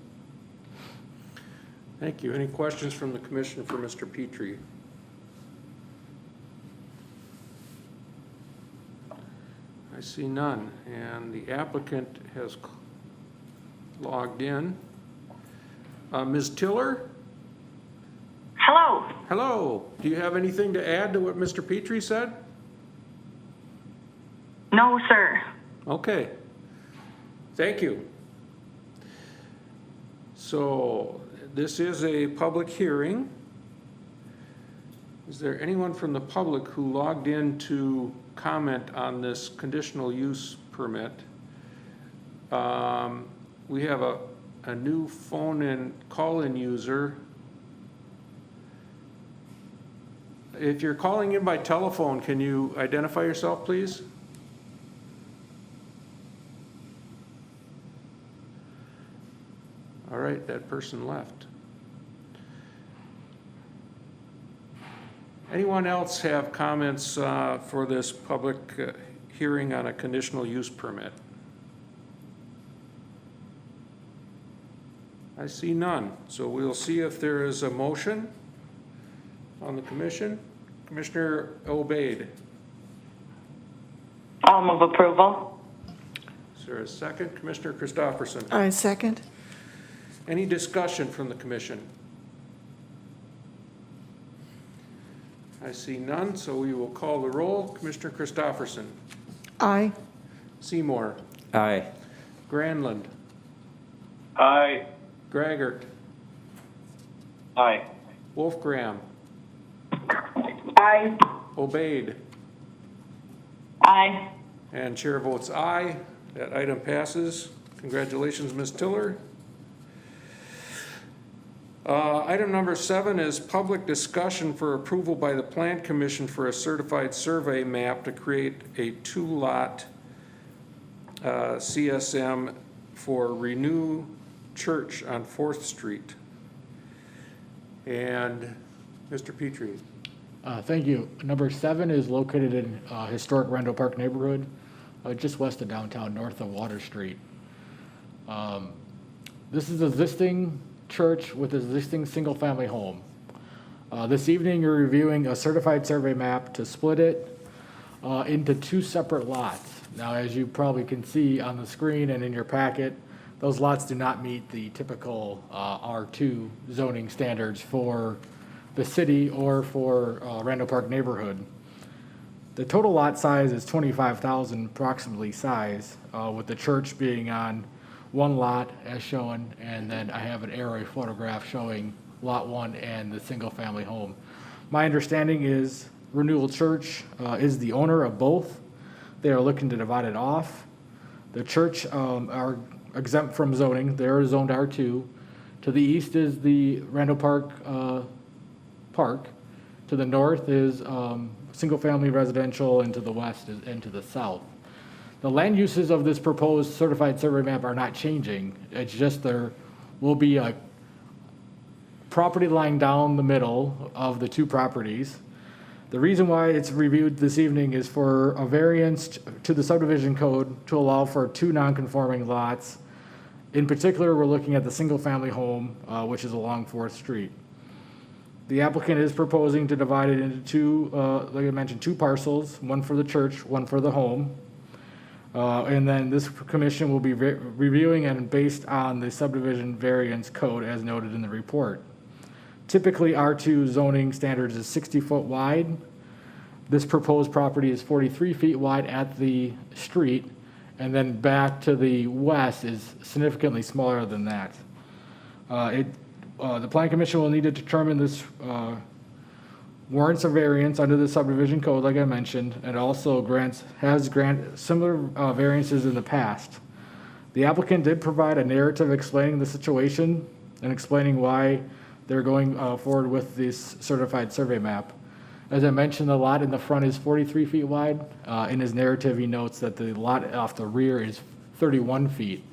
Thank you. Any questions from the commission for Mr. Petrie? I see none, and the applicant has logged in. Ms. Tiller?
Hello.
Hello. Do you have anything to add to what Mr. Petrie said?
No, sir.
Okay. Thank you. So this is a public hearing. Is there anyone from the public who logged in to comment on this conditional use permit? We have a new phone and call-in user. If you're calling in by telephone, can you identify yourself, please? All right, that person left. Anyone else have comments for this public hearing on a conditional use permit? I see none, so we'll see if there is a motion On the commission, Commissioner Obaid.
I'll move approval.
Is there a second? Commissioner Christopherson.
I second.
Any discussion from the commission? I see none, so we will call the roll. Commissioner Christopherson.
Aye.
Seymour.
Aye.
Granlund.
Aye.
Graggart.
Aye.
Wolfgram.
Aye.
Obaid.
Aye.
And chair votes aye. That item passes. Congratulations, Ms. Tiller. Item number 7 is public discussion for approval by the Plan Commission for a certified survey map to create a 2-lot CSM for Renew Church on 4th Street. And Mr. Petrie.
Thank you. Number 7 is located in historic Randall Park neighborhood, just west of downtown, north of Water Street. This is existing church with existing single-family home. This evening, you're reviewing a certified survey map to split it into 2 separate lots. Now, as you probably can see on the screen and in your packet, those lots do not meet the typical R2 zoning standards for the city or for Randall Park neighborhood. The total lot size is 25,000 approximately size, with the church being on 1 lot as shown, and then I have an aerial photograph showing lot 1 and the single family home. My understanding is Renewal Church is the owner of both. They are looking to divide it off. The church are exempt from zoning. They are zoned R2. To the east is the Randall Park Park. To the north is single-family residential, and to the west is, and to the south. The land uses of this proposed certified survey map are not changing. It's just there will be a property line down the middle of the 2 properties. The reason why it's reviewed this evening is for a variance to the subdivision code to allow for 2 non-conforming lots. In particular, we're looking at the single-family home, which is along 4th Street. The applicant is proposing to divide it into 2, like I mentioned, 2 parcels, one for the church, one for the home. And then this commission will be reviewing and based on the subdivision variance code as noted in the report. Typically, R2 zoning standards is 60 foot wide. This proposed property is 43 feet wide at the street, and then back to the west is significantly smaller than that. The Plan Commission will need to determine this warrants a variance under the subdivision code, like I mentioned, and also has granted similar variances in the past. The applicant did provide a narrative explaining the situation and explaining why they're going forward with this certified survey map. As I mentioned, the lot in the front is 43 feet wide. In his narrative, he notes that the lot off the rear is 31 feet.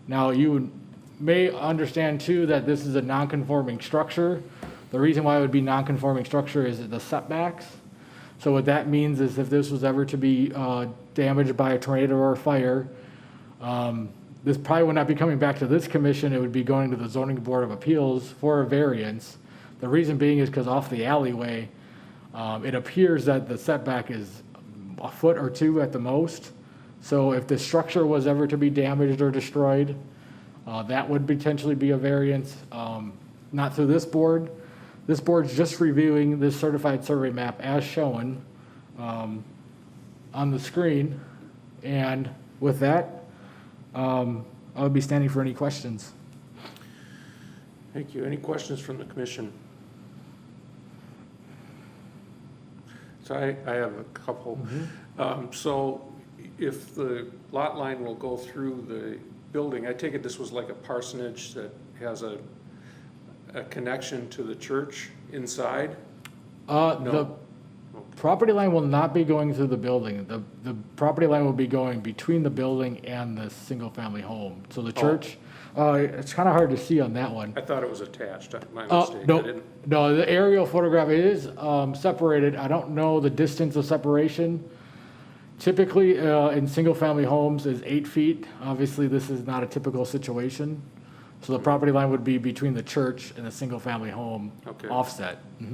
Now, you may understand too that this is a non-conforming structure. The reason why it would be non-conforming structure is the setbacks. So what that means is if this was ever to be damaged by a tornado or a fire, this probably would not be coming back to this commission. It would be going to the Zoning Board of Appeals for a variance. The reason being is because off the alleyway, it appears that the setback is a foot or 2 at the most. So if the structure was ever to be damaged or destroyed, that would potentially be a variance. Not through this board. This board's just reviewing this certified survey map as shown on the screen. And with that, I'll be standing for any questions.
Thank you. Any questions from the commission? So I have a couple. So if the lot line will go through the building, I take it this was like a parsonage that has a connection to the church inside?
The property line will not be going through the building. The property line will be going between the building and the single-family home. So the church, it's kind of hard to see on that one.
I thought it was attached. My mistake.
No, the aerial photograph, it is separated. I don't know the distance of separation. Typically, in single-family homes is 8 feet. Obviously, this is not a typical situation. So the property line would be between the church and the single-family home offset.
Yeah.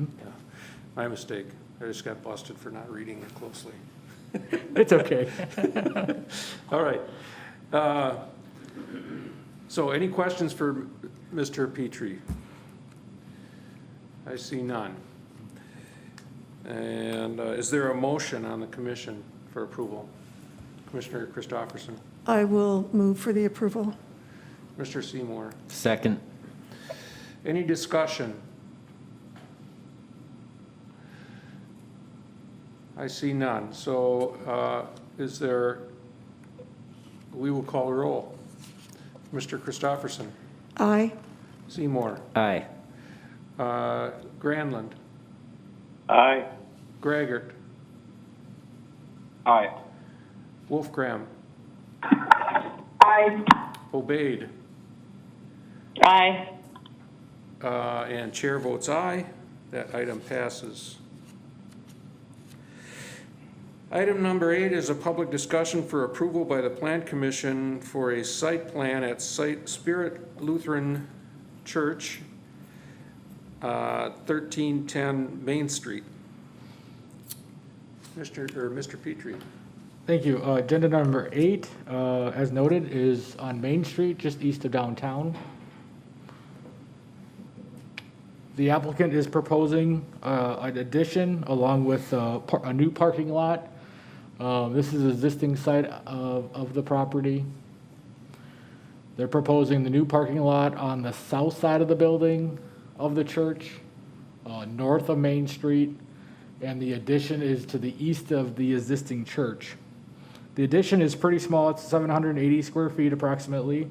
My mistake. I just got busted for not reading it closely.
It's okay.
All right. So any questions for Mr. Petrie? I see none. And is there a motion on the commission for approval? Commissioner Christopherson,
I will move for the approval.
Mr. Seymour,
Second.
any discussion? I see none. So we will call a roll. Mr. Christopherson,
Aye.
Seymour,
Aye.
Granlund,
Aye.
Greggert,
Aye.
Wolfgram,
Aye.
Obeyed,
Aye.
and chair votes aye. That item passes. Item number 8 is a public discussion for approval by the Plan Commission for a site plan at Spirit Lutheran Church, 1310 Main Street. Mr. Petrie.
Thank you. Agenda number 8, as noted, is on Main Street, just east of downtown. The applicant is proposing an addition along with a new parking lot. This is the existing site of the property. They're proposing the new parking lot on the south side of the building of the church, north of Main Street, and the addition is to the east of the existing church. The addition is pretty small. It's 780 square feet approximately.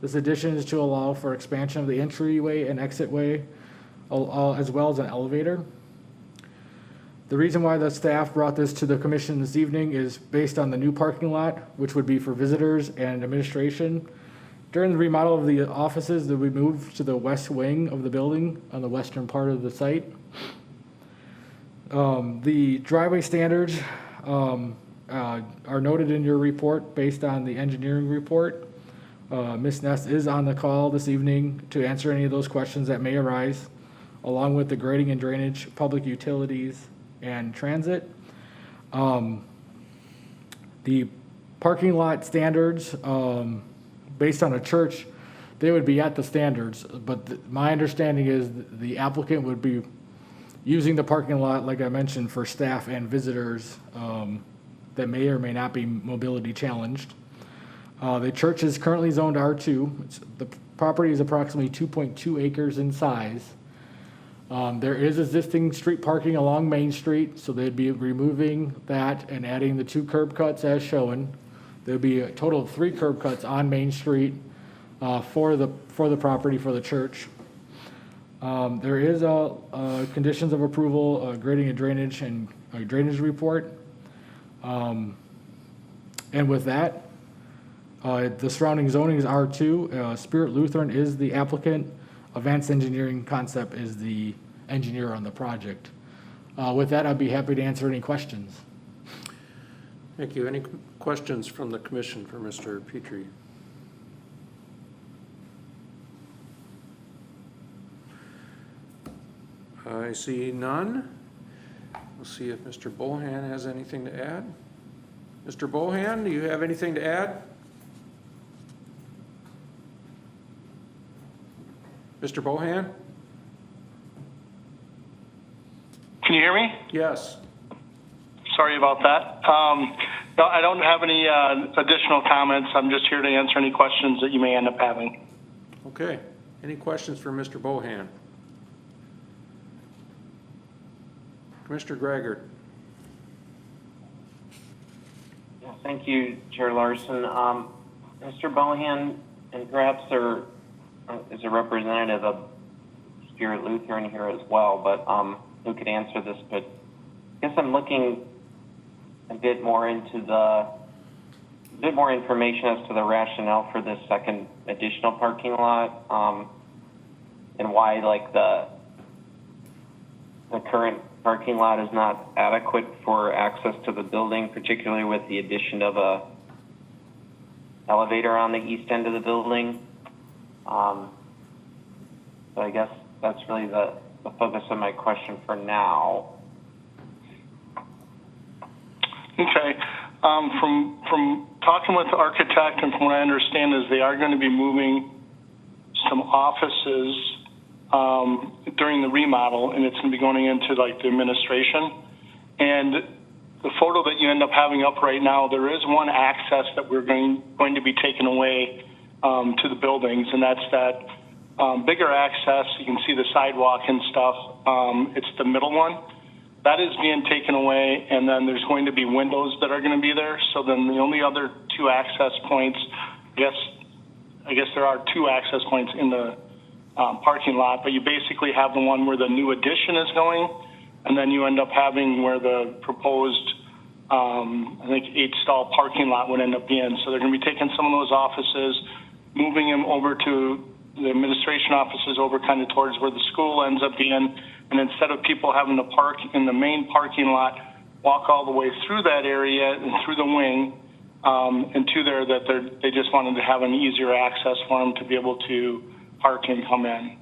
This addition is to allow for expansion of the entryway and exitway, as well as an elevator. The reason why the staff brought this to the commission this evening is based on the new parking lot, which would be for visitors and administration. During the remodel of the offices, that we moved to the west wing of the building on the western part of the site. The driveway standards are noted in your report based on the engineering report. Ms. Ness is on the call this evening to answer any of those questions that may arise, along with the grading and drainage, public utilities, and transit. The parking lot standards, based on a church, they would be at the standards, but my understanding is the applicant would be using the parking lot, like I mentioned, for staff and visitors that may or may not be mobility challenged. The church is currently zoned R2. The property is approximately 2.2 acres in size. There is existing street parking along Main Street, so they'd be removing that and adding the 2 curb cuts as shown. There'd be a total of 3 curb cuts on Main Street for the property for the church. There is conditions of approval, grading and drainage, and a drainage report. And with that, the surrounding zoning is R2. Spirit Lutheran is the applicant. Advanced Engineering Concept is the engineer on the project. With that, I'd be happy to answer any questions.
Thank you. Any questions from the commission for Mr. Petrie? I see none. We'll see if Mr. Bohan has anything to add. Mr. Bohan, do you have anything to add? Mr. Bohan?
Can you hear me?
Yes.
Sorry about that. No, I don't have any additional comments. I'm just here to answer any questions that you may end up having.
Okay. Any questions for Mr. Bohan? Commissioner Greggert.
Yeah, thank you, Chair Larson. Mr. Bohan, and perhaps there is a representative of Spirit Lutheran here as well, but who could answer this, but I guess I'm looking a bit more information as to the rationale for this second additional parking lot, and why like the current parking lot is not adequate for access to the building, particularly with the addition of a elevator on the east end of the building. So I guess that's really the focus of my question for now.
Okay. From talking with the architect and from what I understand is they are going to be moving some offices during the remodel, and it's going to be going into like the administration. And the photo that you end up having up right now, there is one access that we're going to be taking away to the buildings, and that's that bigger access. You can see the sidewalk and stuff. It's the middle one. That is being taken away, and then there's going to be windows that are going to be there. So then the only other two access points, I guess there are two access points in the parking lot, but you basically have the one where the new addition is going, and then you end up having where the proposed, I think, 8-stall parking lot would end up being. So they're going to be taking some of those offices, moving them over to the administration offices over kind of towards where the school ends up being. And instead of people having to park in the main parking lot, walk all the way through that area and through the wing, and to there, that they just wanted to have an easier access for them to be able to park and come in.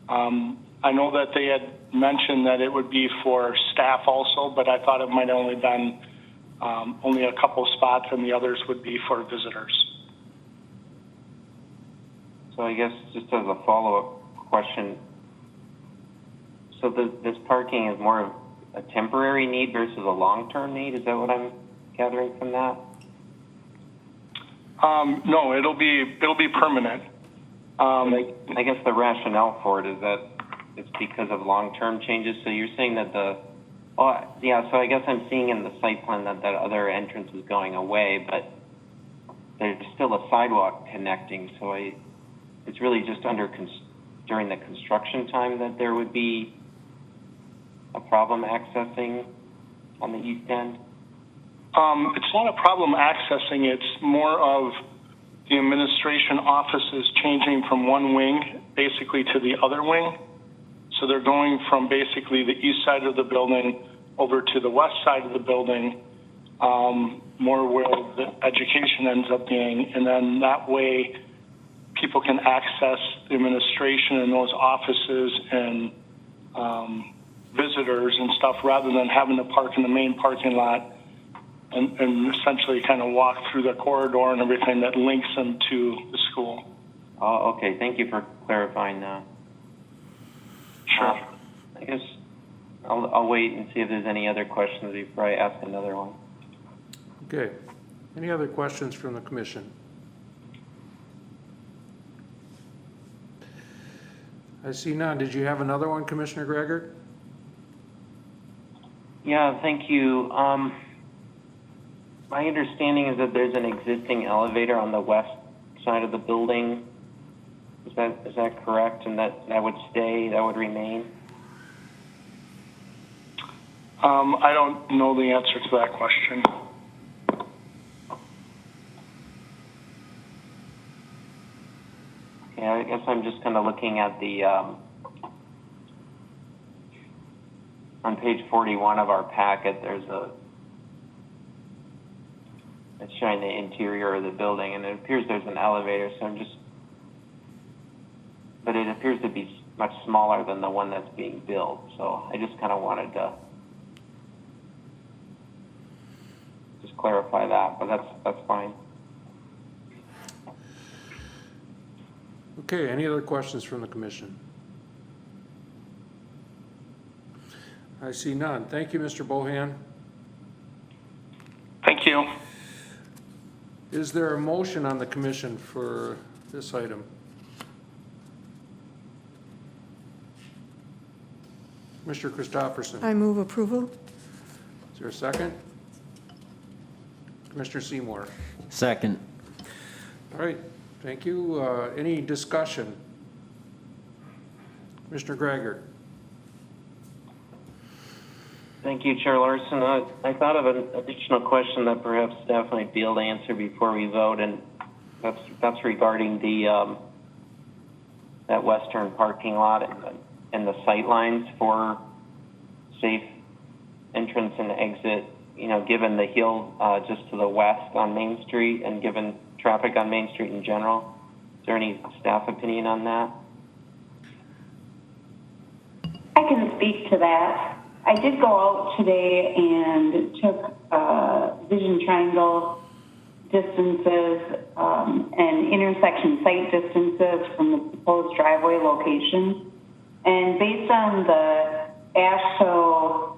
I know that they had mentioned that it would be for staff also, but I thought it might only been only a couple spots, and the others would be for visitors.
So I guess just as a follow-up question, so this parking is more of a temporary need versus a long-term need? Is that what I'm gathering from that?
No, it'll be permanent.
I guess the rationale for it is that it's because of long-term changes. So you're saying that so I guess I'm seeing in the site plan that other entrance is going away, but there's still a sidewalk connecting. So it's really just during the construction time that there would be a problem accessing on the east end?
It's not a problem accessing. It's more of the administration offices changing from one wing basically to the other wing. So they're going from basically the east side of the building over to the west side of the building, more where the education ends up being. And then that way people can access the administration in those offices and visitors and stuff rather than having to park in the main parking lot and essentially kind of walk through the corridor and everything that links them to the school.
Oh, okay. Thank you for clarifying that.
Sure.
I guess I'll wait and see if there's any other questions before I ask another one.
Okay. Any other questions from the commission? I see none. Did you have another one, Commissioner Gregor?
Yeah, thank you. My understanding is that there's an existing elevator on the west side of the building. Is that correct? And that would remain?
I don't know the answer to that question.
Yeah, I guess I'm just kind of looking at the, on page 41 of our packet, it's showing the interior of the building, and it appears there's an elevator, but it appears to be much smaller than the one that's being built, so I just kind of wanted to just clarify that, but that's fine.
Okay, any other questions from the commission? I see none. Thank you, Mr. Bohan.
Thank you.
Is there a motion on the commission for this item? Mr. Christopherson,
I move approval.
is there a second? Commissioner Seymour.
Second.
All right, thank you. Any discussion? Commissioner Gregor.
Thank you, Chair Larson. I thought of an additional question that perhaps staff might be able to answer before we vote, and that's regarding the that western parking lot and the sight lines for safe entrance and exit. You know, given the hill just to the west on Main Street, and given traffic on Main Street in general, is there any staff opinion on that?
I can speak to that. I did go out today and took triangle distances and intersection site distances from the proposed driveway location. And based on the AASHTO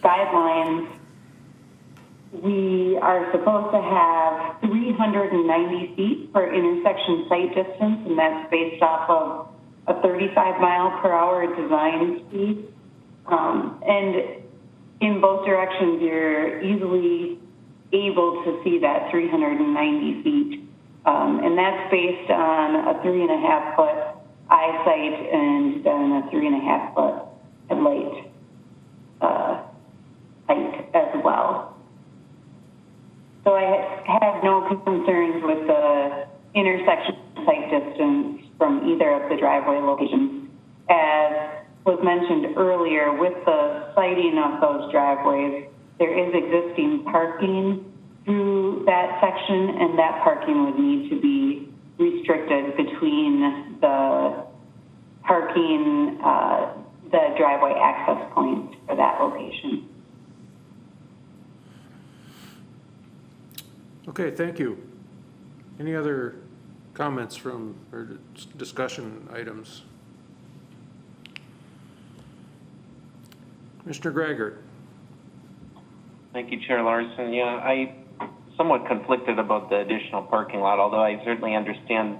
guidelines, we are supposed to have 390 feet for intersection site distance, and that's based off of a 35 mile per hour design speed. And in both directions, you're easily able to see that 390 feet. And that's based on a 3.5 foot eyesight and then a 3.5 foot headlight height as well. So I have no concerns with the intersection site distance from either of the driveway locations. As was mentioned earlier, with the siting of those driveways, there is existing parking through that section, and that parking would need to be restricted between the parking, the driveway access points for that location.
Okay, thank you. Any other comments from, or discussion items? Mr. Greigert.
Thank you, Chair Larson. Yeah, I somewhat conflicted about the additional parking lot, although I certainly understand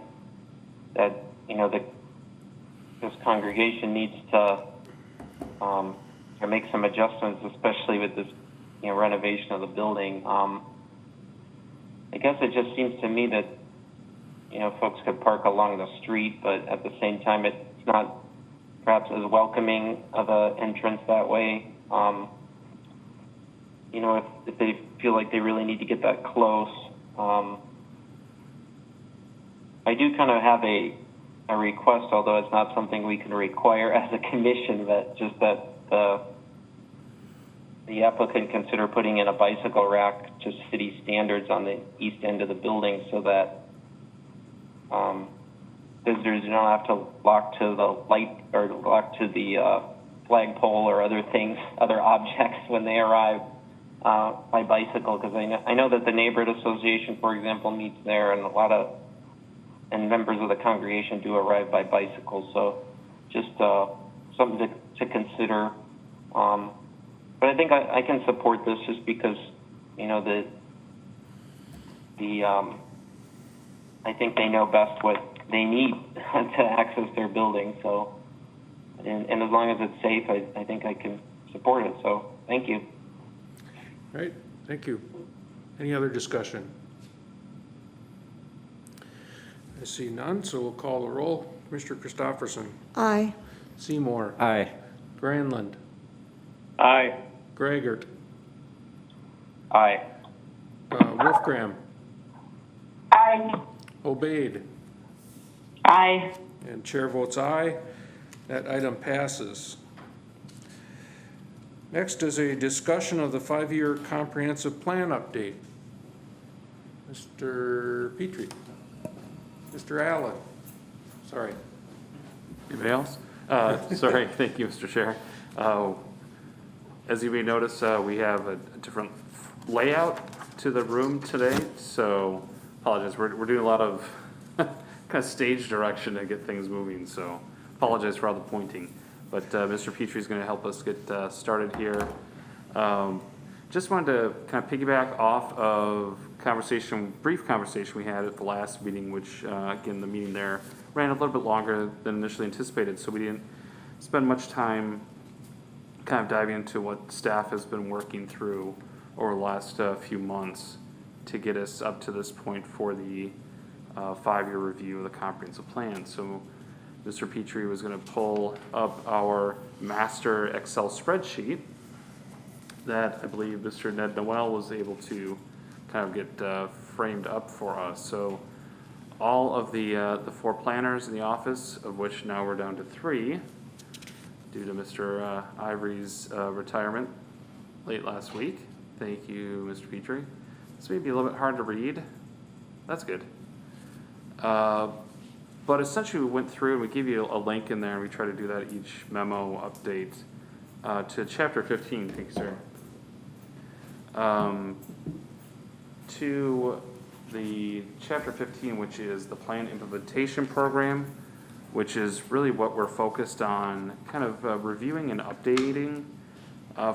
that, you know, this congregation needs to make some adjustments, especially with this, you know, renovation of the building. I guess it just seems to me that, you know, folks could park along the street, but at the same time, it's not perhaps as welcoming of an entrance that way. You know, if they feel like they really need to get that close. I do kind of have a request, although it's not something we can require as a commission, that just that the applicant consider putting in a bicycle rack to city standards on the east end of the building, so that visitors do not have to walk to the light or walk to the flagpole or other things, other objects when they arrive by bicycle. Because I know that the neighborhood association, for example, meets there, and and members of the congregation do arrive by bicycle. So just something to consider. But I think I can support this just because, you know, I think they know best what they need to access their building. So, and as long as it's safe, I think I can support it. So, thank you.
All right, thank you. Any other discussion? I see none, so we'll call the roll. Mr. Christopherson.
Aye.
Seymour.
Aye.
Granlund.
Aye.
Greigert.
Aye.
Wolfgram.
Aye.
Obaid.
Aye.
And chair votes aye. That item passes. Next is a discussion of the 5-year comprehensive plan update. Mr. Petrie. Mr. Allen. Sorry.
Anybody else? Sorry, thank you, Mr. Chair. As you may notice, we have a different layout to the room today, so apologize. We're doing a lot of kind of stage direction to get things moving, so apologize for all the pointing. But Mr. Petrie is going to help us get started here. Just wanted to kind of piggyback off of brief conversation we had at the last meeting, which again, the meeting there ran a little bit longer than initially anticipated, so we didn't spend much time kind of diving into what staff has been working through over the last few months to get us up to this point for the 5-year review of the comprehensive plan. So Mr. Petrie was going to pull up our master Excel spreadsheet that I believe Mr. Ned Noel was able to kind of get framed up for us. So all of the 4 planners in the office, of which now we're down to 3, due to Mr. Ivory's retirement late last week. Thank you, Mr. Petrie. This may be a little bit hard to read. That's good. But essentially we went through and we give you a link in there, and we try to do that each memo update to chapter 15. Thank you, sir. To the chapter 15, which is the plan implementation program, which is really what we're focused on, kind of reviewing and updating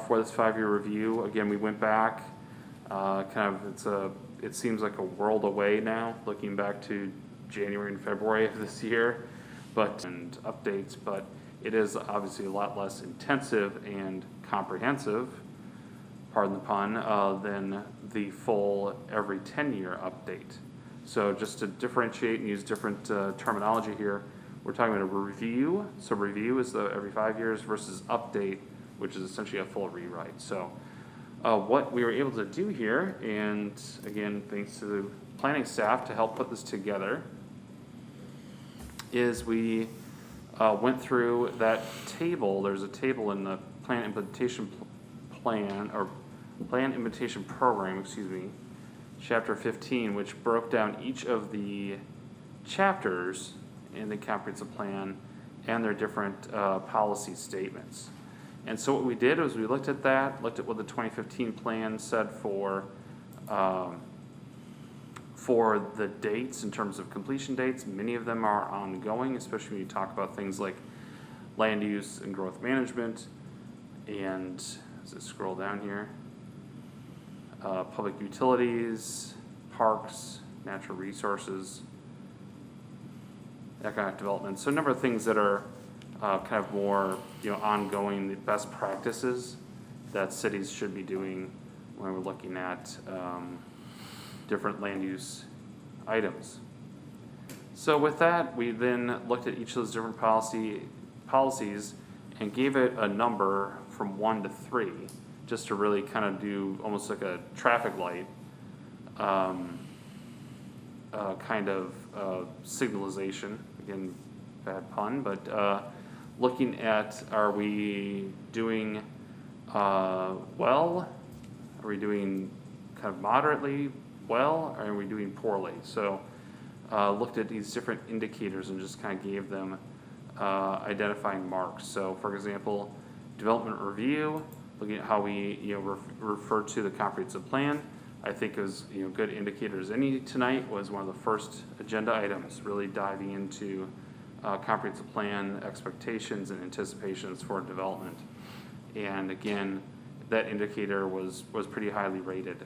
for this 5-year review. Again, we went back, it seems like a world away now, looking back to January and February of this year, and updates, but it is obviously a lot less intensive and comprehensive, pardon the pun, than the full every 10-year update. So just to differentiate and use different terminology here, we're talking about a review. So review is the every 5 years versus update, which is essentially a full rewrite. So what we were able to do here, and again, thanks to the planning staff to help put this together, is we went through that table. There's a table in the plan implementation program, chapter 15, which broke down each of the chapters in the comprehensive plan and their different policy statements. And so what we did was we looked at that, looked at what the 2015 plan said for the dates in terms of completion dates. Many of them are ongoing, especially when you talk about things like land use and growth management, and as I scroll down here, public utilities, parks, natural resources, economic development. So a number of things that are kind of more, ongoing, the best practices that cities should be doing when we're looking at different land use items. So with that, we then looked at each of those different policies and gave it a number from 1 to 3, just to really kind of do almost like a traffic light kind of signalization. Again, bad pun, but looking at, are we doing well? Are we doing kind of moderately well? Or are we doing poorly? So looked at these different indicators and just kind of gave them identifying marks. So for example, development review, looking at how we refer to the comprehensive plan, I think is good indicators. Any tonight was one of the first agenda items, really diving into comprehensive plan expectations and anticipations for development. And again, that indicator was pretty highly rated.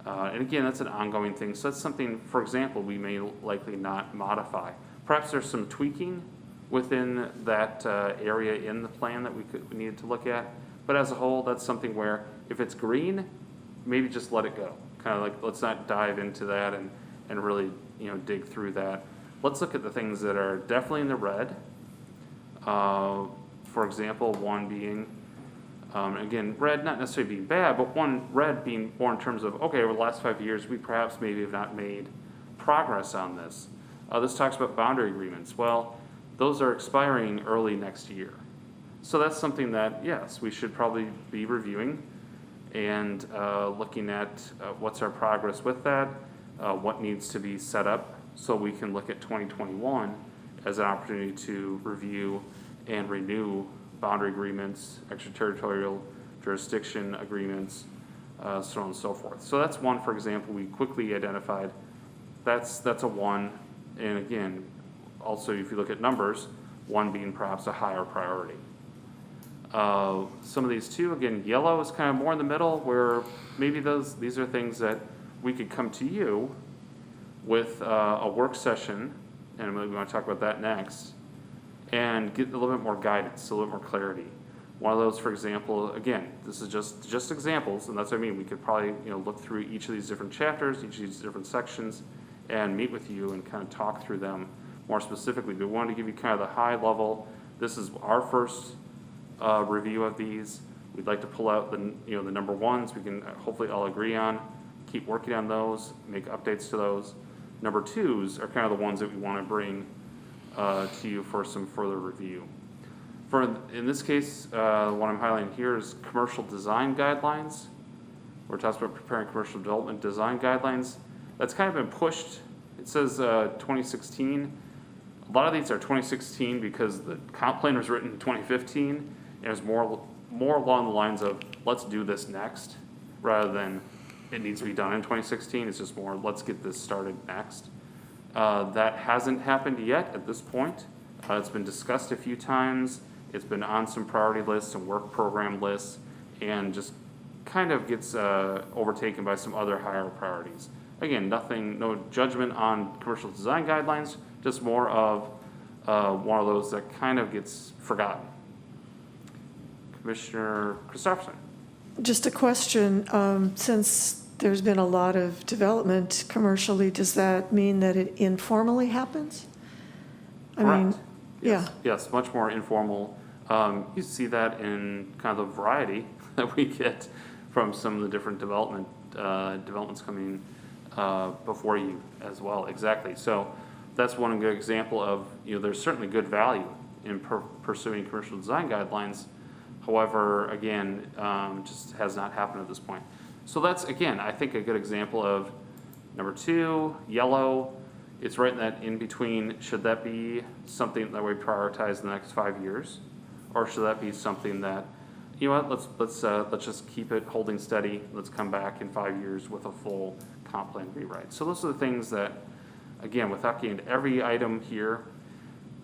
And again, that's an ongoing thing. So that's something, for example, we may likely not modify. Perhaps there's some tweaking within that area in the plan that we needed to look at. But as a whole, that's something where if it's green, maybe just let it go. Kind of like, let's not dive into that and really dig through that. Let's look at the things that are definitely in the red. For example, one being, again, red not necessarily being bad, but one red being more in terms of, okay, over the last 5 years, we perhaps maybe have not made progress on this. This talks about boundary agreements. Well, those are expiring early next year. So that's something that, yes, we should probably be reviewing and looking at what's our progress with that, what needs to be set up so we can look at 2021 as an opportunity to review and renew boundary agreements, extraterritorial jurisdiction agreements, so on and so forth. So that's one, for example, we quickly identified. That's a 1. And again, also if you look at numbers, 1 being perhaps a higher priority. Some of these 2, again, yellow is kind of more in the middle, where maybe these are things that we could come to you with a work session, and we want to talk about that next, and get a little bit more guidance, a little more clarity. One of those, for example, again, this is just examples, and that's what I mean. We could probably look through each of these different chapters, each of these different sections, and meet with you and kind of talk through them more specifically. We wanted to give you kind of the high level. This is our first review of these. We'd like to pull out the the number ones we can hopefully all agree on, keep working on those, make updates to those. Number 2s are kind of the ones that we want to bring to you for some further review. In this case, what I'm highlighting here is commercial design guidelines. We're talking about preparing commercial development design guidelines. That's kind of been pushed. It says 2016. A lot of these are 2016 because the comp plan was written in 2015. And it was more along the lines of, let's do this next. rather than it needs to be done in 2016. It's just more, let's get this started next. That hasn't happened yet at this point. It's been discussed a few times. It's been on some priority lists and work program lists, and just kind of gets overtaken by some other higher priorities. Again, no judgment on commercial design guidelines, just more of one of those that kind of gets forgotten. Commissioner Christopherson.
Just a question, since there's been a lot of development commercially, does that mean that it informally happens? I mean,
Correct.
yeah.
Yes, much more informal. You see that in kind of the variety that we get from some of the different developments coming before you as well. Exactly. So that's one good example of, there's certainly good value in pursuing commercial design guidelines. However, again, just has not happened at this point. So that's, again, I think a good example of number 2, yellow. It's right in that in between. Should that be something that we prioritize the next 5 years, or should that be something that, let's just keep it holding steady. Let's come back in 5 years with a full comp plan rewrite. So those are the things that, again, without getting into every item here,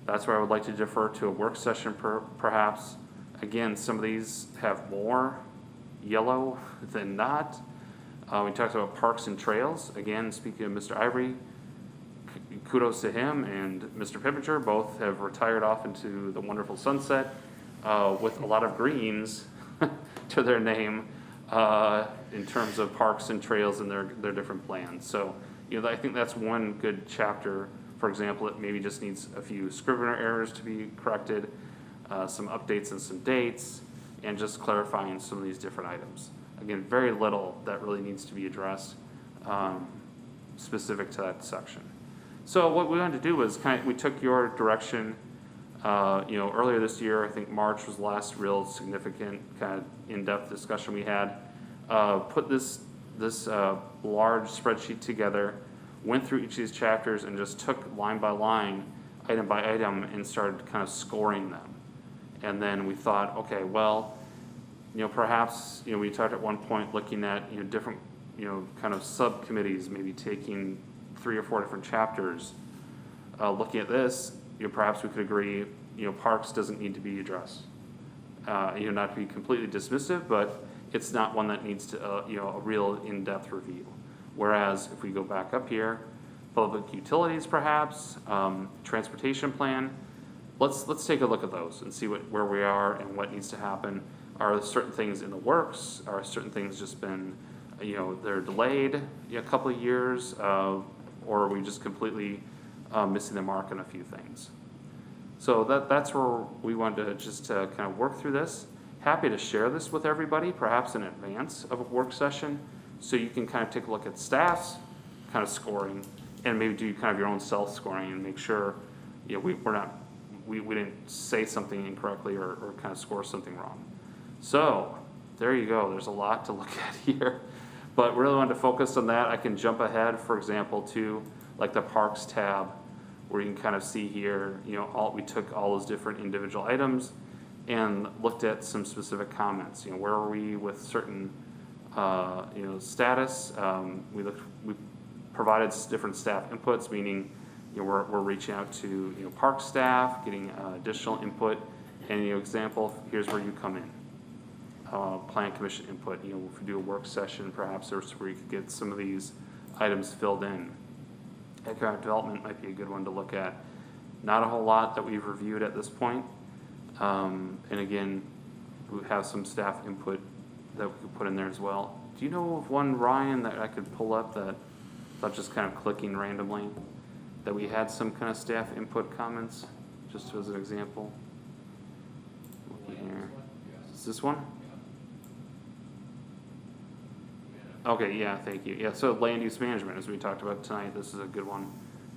that's where I would like to defer to a work session perhaps. Again, some of these have more yellow than not. We talked about parks and trails. Again, speaking of Mr. Ivory, kudos to him and Mr. Pippinger. Both have retired off into the wonderful sunset with a lot of greens to their name in terms of parks and trails and their different plans. So, I think that's one good chapter, for example, that maybe just needs a few Scrivener errors to be corrected, some updates and some dates, and just clarifying some of these different items. Again, very little that really needs to be addressed specific to that section. So what we wanted to do was we took your direction, earlier this year. I think March was the last real significant kind of in-depth discussion we had. Put this large spreadsheet together, went through each of these chapters, and just took line by line, item by item, and started kind of scoring them. And then we thought, okay, well, perhaps, we talked at one point looking at, different, kind of subcommittees, maybe taking 3 or 4 different chapters. Looking at this, perhaps we could agree, parks doesn't need to be addressed. Not to be completely dismissive, but it's not one that needs to, a real in-depth review. Whereas if we go back up here, public utilities perhaps, transportation plan, let's take a look at those and see where we are and what needs to happen. Are certain things in the works? Are certain things just been, they're delayed a couple of years, or are we just completely missing the mark on a few things? So that's where we wanted to just kind of work through this. Happy to share this with everybody, perhaps in advance of a work session, so you can kind of take a look at staff's kind of scoring and maybe do kind of your own self-scoring and make sure we didn't say something incorrectly or kind of score something wrong. So there you go. There's a lot to look at here, but really wanted to focus on that. I can jump ahead, for example, to like the parks tab, where you can kind of see here, we took all those different individual items and looked at some specific comments. Where are we with certain, status? We provided different staff inputs, meaning we're reaching out to park staff, getting additional input, and example, here's where you come in. Plan commission input. If we do a work session, perhaps there's where you could get some of these items filled in. Economic development might be a good one to look at. Not a whole lot that we've reviewed at this point. And again, we have some staff input that we could put in there as well. Do you know of one, Ryan, that I could pull up that, without just kind of clicking randomly, that we had some kind of staff input comments, just as an example? Looking here. Is this one? Okay, yeah, thank you. Yeah, so land use management, as we talked about tonight, this is a good one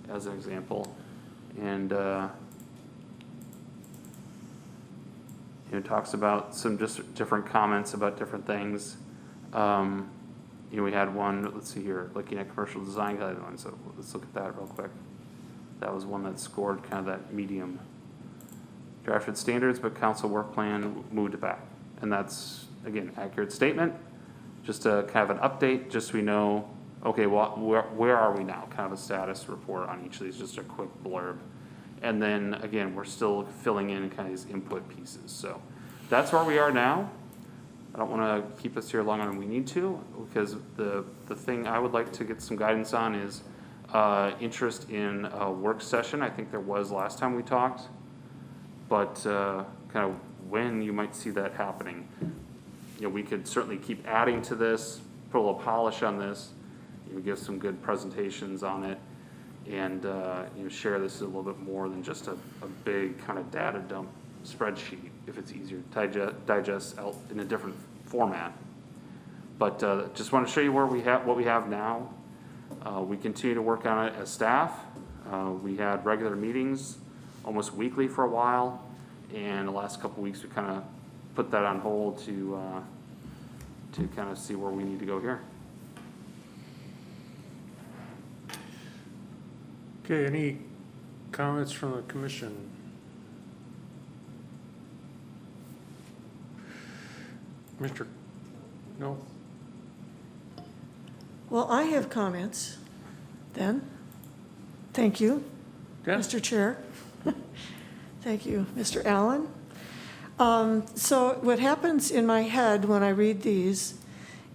as an example. And it talks about some just different comments about different things. We had one, let's see here, looking at commercial design guidelines. So let's look at that real quick. That was one that scored kind of that medium. Drafted standards, but council work plan moved it back. And that's, again, accurate statement. just a kind of an update, just so we know, okay, well, where are we now? Kind of a status report on each of these, just a quick blurb. And then, again, we're still filling in kind of these input pieces. So that's where we are now. I don't want to keep us here longer than we need to, because the thing I would like to get some guidance on is interest in a work session. I think there was last time we talked, but kind of when you might see that happening. You know, we could certainly keep adding to this, put a little polish on this, give some good presentations on it, and share this a little bit more than just a big kind of data dump spreadsheet, if it's easier to digest out in a different format. But just want to show you what we have now. We continue to work on it as staff. We had regular meetings almost weekly for a while, and the last couple weeks we kind of put that on hold to kind of see where we need to go here.
Okay, any comments from the commission? No?
Well, I have comments then. Thank you,
Yeah.
Mr. Chair. Thank you, Mr. Allen. So what happens in my head when I read these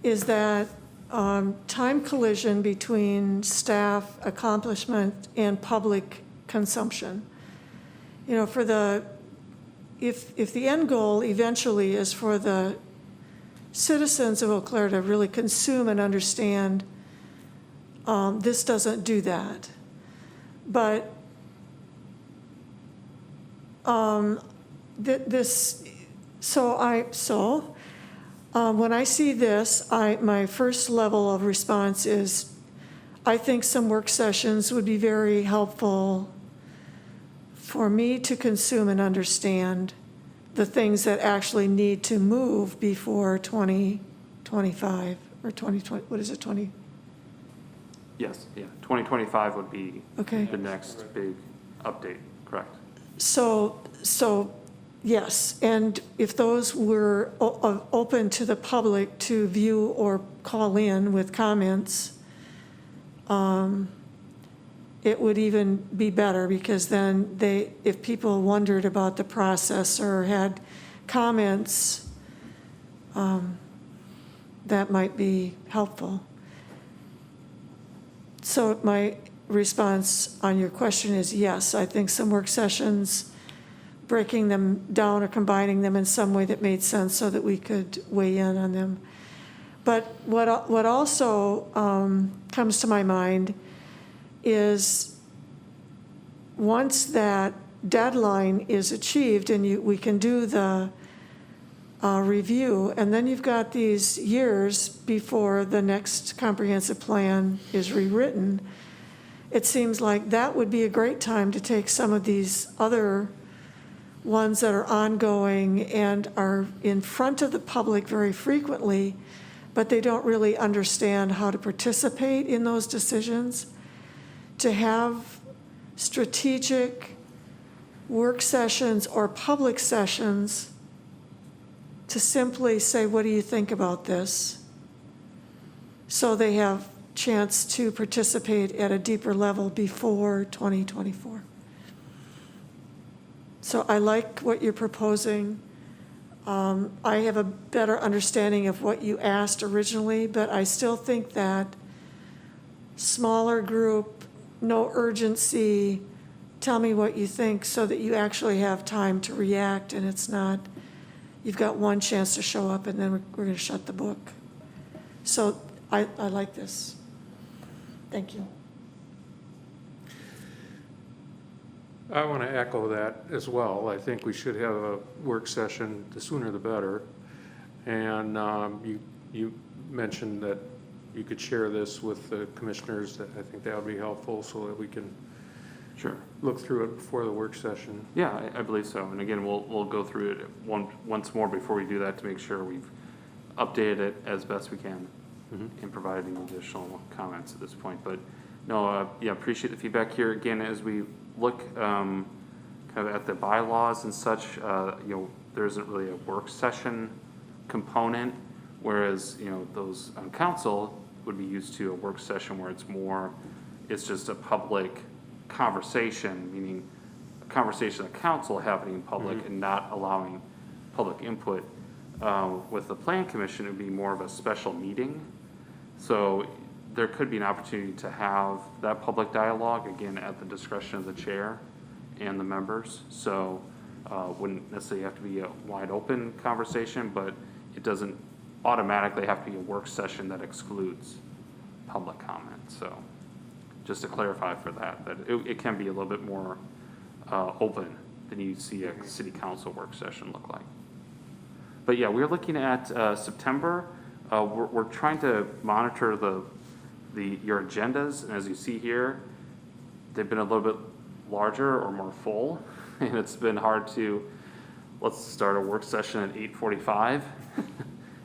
is that time collision between staff accomplishment and public consumption. You know, if the end goal eventually is for the citizens of Eau Claire to really consume and understand, this doesn't do that. But when I see this, my first level of response is, I think some work sessions would be very helpful for me to consume and understand the things that actually need to move before 2025 or 2020. What is it? 20?
Yes, yeah. 2025 would be
Okay.
the next big update, correct?
So yes, and if those were open to the public to view or call in with comments, it would even be better, because then if people wondered about the process or had comments, that might be helpful. So my response on your question is yes, I think some work sessions, breaking them down or combining them in some way that made sense so that we could weigh in on them. But what also comes to my mind is, once that deadline is achieved and we can do the review, and then you've got these years before the next comprehensive plan is rewritten, it seems like that would be a great time to take some of these other ones that are ongoing and are in front of the public very frequently, but they don't really understand how to participate in those decisions, to have strategic work sessions or public sessions to simply say, what do you think about this? So they have chance to participate at a deeper level before 2024. So I like what you're proposing. I have a better understanding of what you asked originally, but I still think that smaller group, no urgency, tell me what you think, so that you actually have time to react, and it's not, you've got one chance to show up and then we're going to shut the book. So I like this. Thank you.
I want to echo that as well. I think we should have a work session, the sooner the better. And you mentioned that you could share this with the commissioners. I think that would be helpful, so that we can
Sure.
look through it before the work session.
Yeah, I believe so. And again, we'll go through it once more before we do that, to make sure we've updated it as best we can and provided any additional comments at this point. But no, yeah, appreciate the feedback here. Again, as we look kind of at the bylaws and such, there isn't really a work session component, Whereas, those on council would be used to a work session where it's just a public conversation, meaning a conversation of council happening in public and not allowing public input. With the plan commission, it would be more of a special meeting. So there could be an opportunity to have that public dialogue, again, at the discretion of the chair and the members. So wouldn't necessarily have to be a wide open conversation, but it doesn't automatically have to be a work session that excludes public comment. So just to clarify for that it can be a little bit more open than you see a city council work session look like. But yeah, we're looking at September. We're trying to monitor your agendas, and as you see here, they've been a little bit larger or more full, and it's been hard to, let's start a work session at 8:45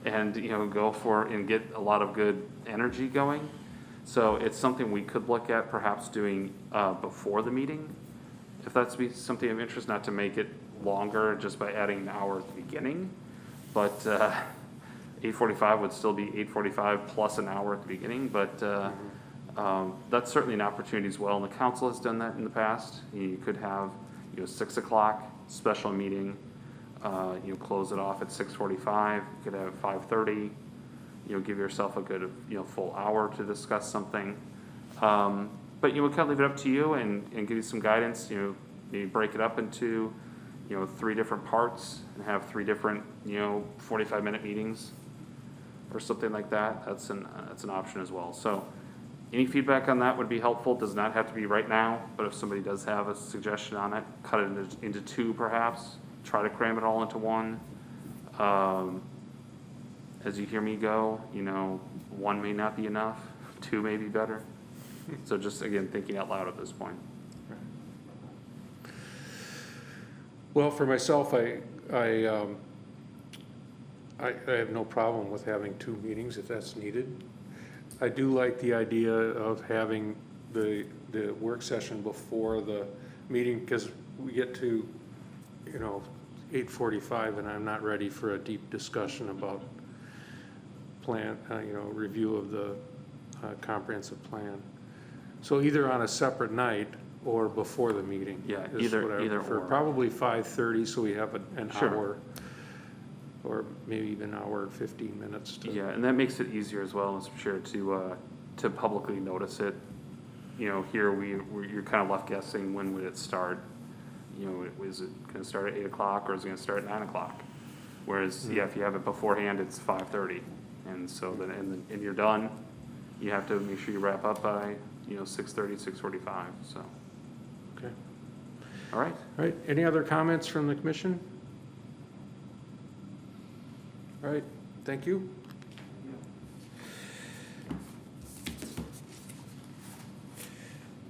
and go for and get a lot of good energy going. So it's something we could look at perhaps doing before the meeting, if that's something of interest, not to make it longer just by adding an hour at the beginning, but 8:45 would still be 8:45 plus an hour at the beginning, but that's certainly an opportunity as well, and the council has done that in the past. You could have 6 o'clock special meeting, close it off at 6:45. You could have 5:30. Give yourself a good full hour to discuss something. But we kind of leave it up to you and give you some guidance. Maybe break it up into 3 different parts and have 3 different 45-minute meetings or something like that. That's an option as well. So any feedback on that would be helpful. Does not have to be right now, but if somebody does have a suggestion on it, cut it into 2 perhaps. Try to cram it all into 1. As you hear me go, 1 may not be enough, 2 may be better. So just again, thinking out loud at this point.
Well, for myself, I have no problem with having 2 meetings if that's needed. I do like the idea of having the work session before the meeting, because we get to 8:45 and I'm not ready for a deep discussion about plan, review of the comprehensive plan. So either on a separate night or before the meeting.
Yeah,
is
either
what I would prefer.
or.
Probably 5:30, so we have an
Sure.
hour, or maybe even an hour and 15 minutes.
Yeah, and that makes it easier as well, Mr. Chair, to publicly notice it. Here you're kind of left guessing when would it start. Is it going to start at 8 o'clock or is it going to start at 9 o'clock? Whereas, if you have it beforehand, it's 5:30, and so then and you're done. You have to make sure you wrap up by 6:30, 6:45. So.
Okay.
All right.
All right, any other comments from the commission? All right, thank you.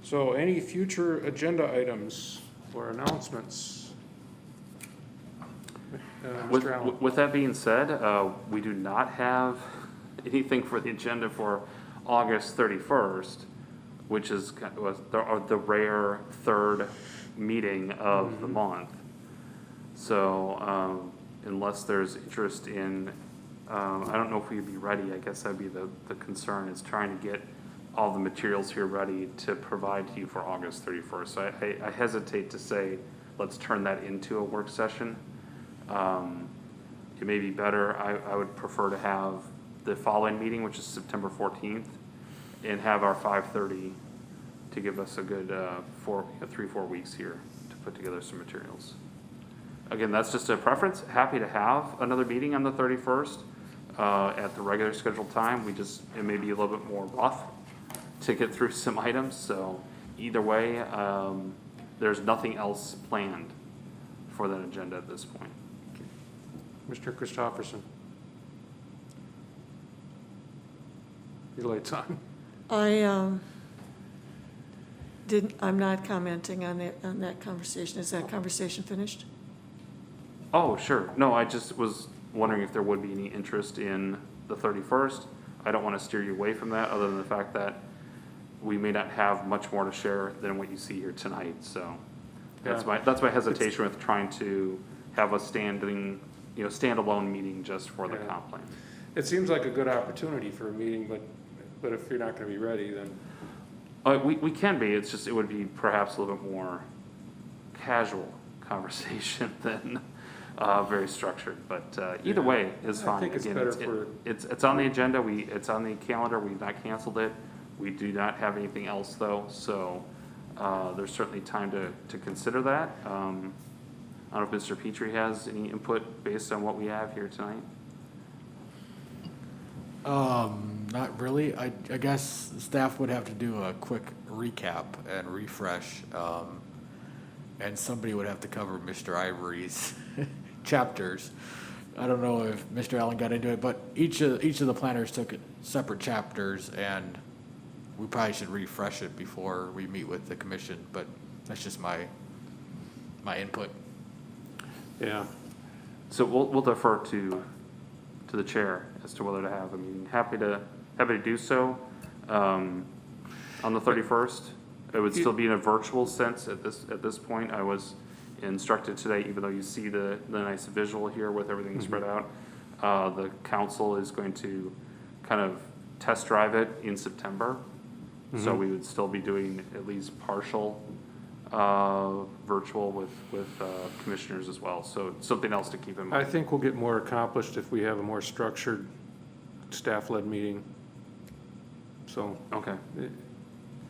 So any future agenda items or announcements? Mr. Allen?
With that being said, we do not have anything for the agenda for August 31st, which is the rare 3rd meeting of the month. So unless there's interest in, I don't know if we'd be ready. I guess that'd be the concern, is trying to get all the materials here ready to provide to you for August 31st. So I hesitate to say, let's turn that into a work session. It may be better. I would prefer to have the following meeting, which is September 14th, and have our 5:30 to give us a good 3-4 weeks here to put together some materials. Again, that's just a preference. Happy to have another meeting on the 31st at the regular scheduled time. It may be a little bit more rough to get through some items. So either way, there's nothing else planned for that agenda at this point.
Mr. Christopherson. Your light's on.
I'm not commenting on that conversation. Is that conversation finished?
Oh, sure. No, I just was wondering if there would be any interest in the 31st. I don't want to steer you away from that, other than the fact that we may not have much more to share than what you see here tonight. So that's my hesitation with trying to have a standalone meeting just for the comp plan.
it seems like a good opportunity for a meeting, but if you're not gonna be ready, then,
We can be, it's just, it would be perhaps a little bit more casual conversation than very structured, but either way is
I
fine.
think it's
Again,
better for-
It's on the agenda, it's on the calendar, we've not canceled it. We do not have anything else though, so there's certainly time to consider that. I don't know if Mr. Petrie has any input based on what we have here tonight?
Not really. I guess staff would have to do a quick recap and refresh. And somebody would have to cover Mr. Ivory's chapters. I don't know if Mr. Allen got into it, but each of the planners took separate chapters, and we probably should refresh it before we meet with the commission, but that's just my input.
yeah.
So we'll defer to the chair as to whether to have, I mean, happy to do so. On the 31st, it would still be in a virtual sense at this point. I was instructed today, even though you see the nice visual here with everything spread out, the council is going to kind of test drive it in September. So we would still be doing at least partial virtual with commissioners as well. So something else to keep in
I
mind.
think we'll get more accomplished if we have a more structured, staff-led meeting. So,
Okay.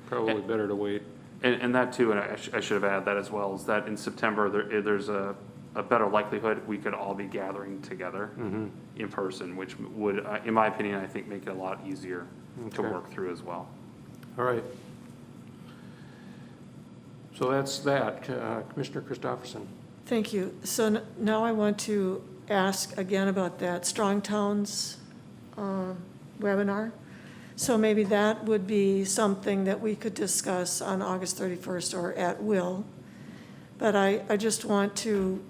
probably better to wait.
And that too, and I should have added that as well, is that in September, there's a better likelihood we could all be gathering together in person, which would, in my opinion, I think make it a lot easier to
Okay.
work through as well.
All right. So that's that. Commissioner Christopherson.
Thank you. So now I want to ask again about that Strong Towns webinar. So maybe that would be something that we could discuss on August 31st or at will. But I just want to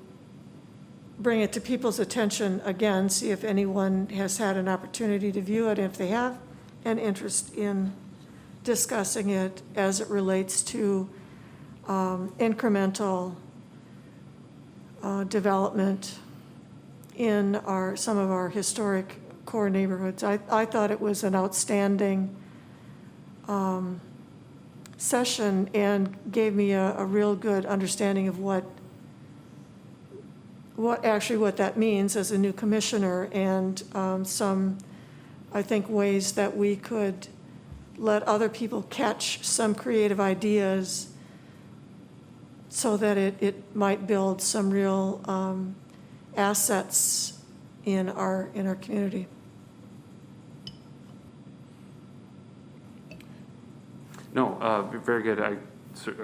bring it to people's attention again, see if anyone has had an opportunity to view it, if they have an interest in discussing it as it relates to incremental development in some of our historic core neighborhoods. I thought it was an outstanding session and gave me a real good understanding of what that means as a new commissioner, and some, I think, ways that we could let other people catch some creative ideas so that it might build some real assets in our community.
No, very good. I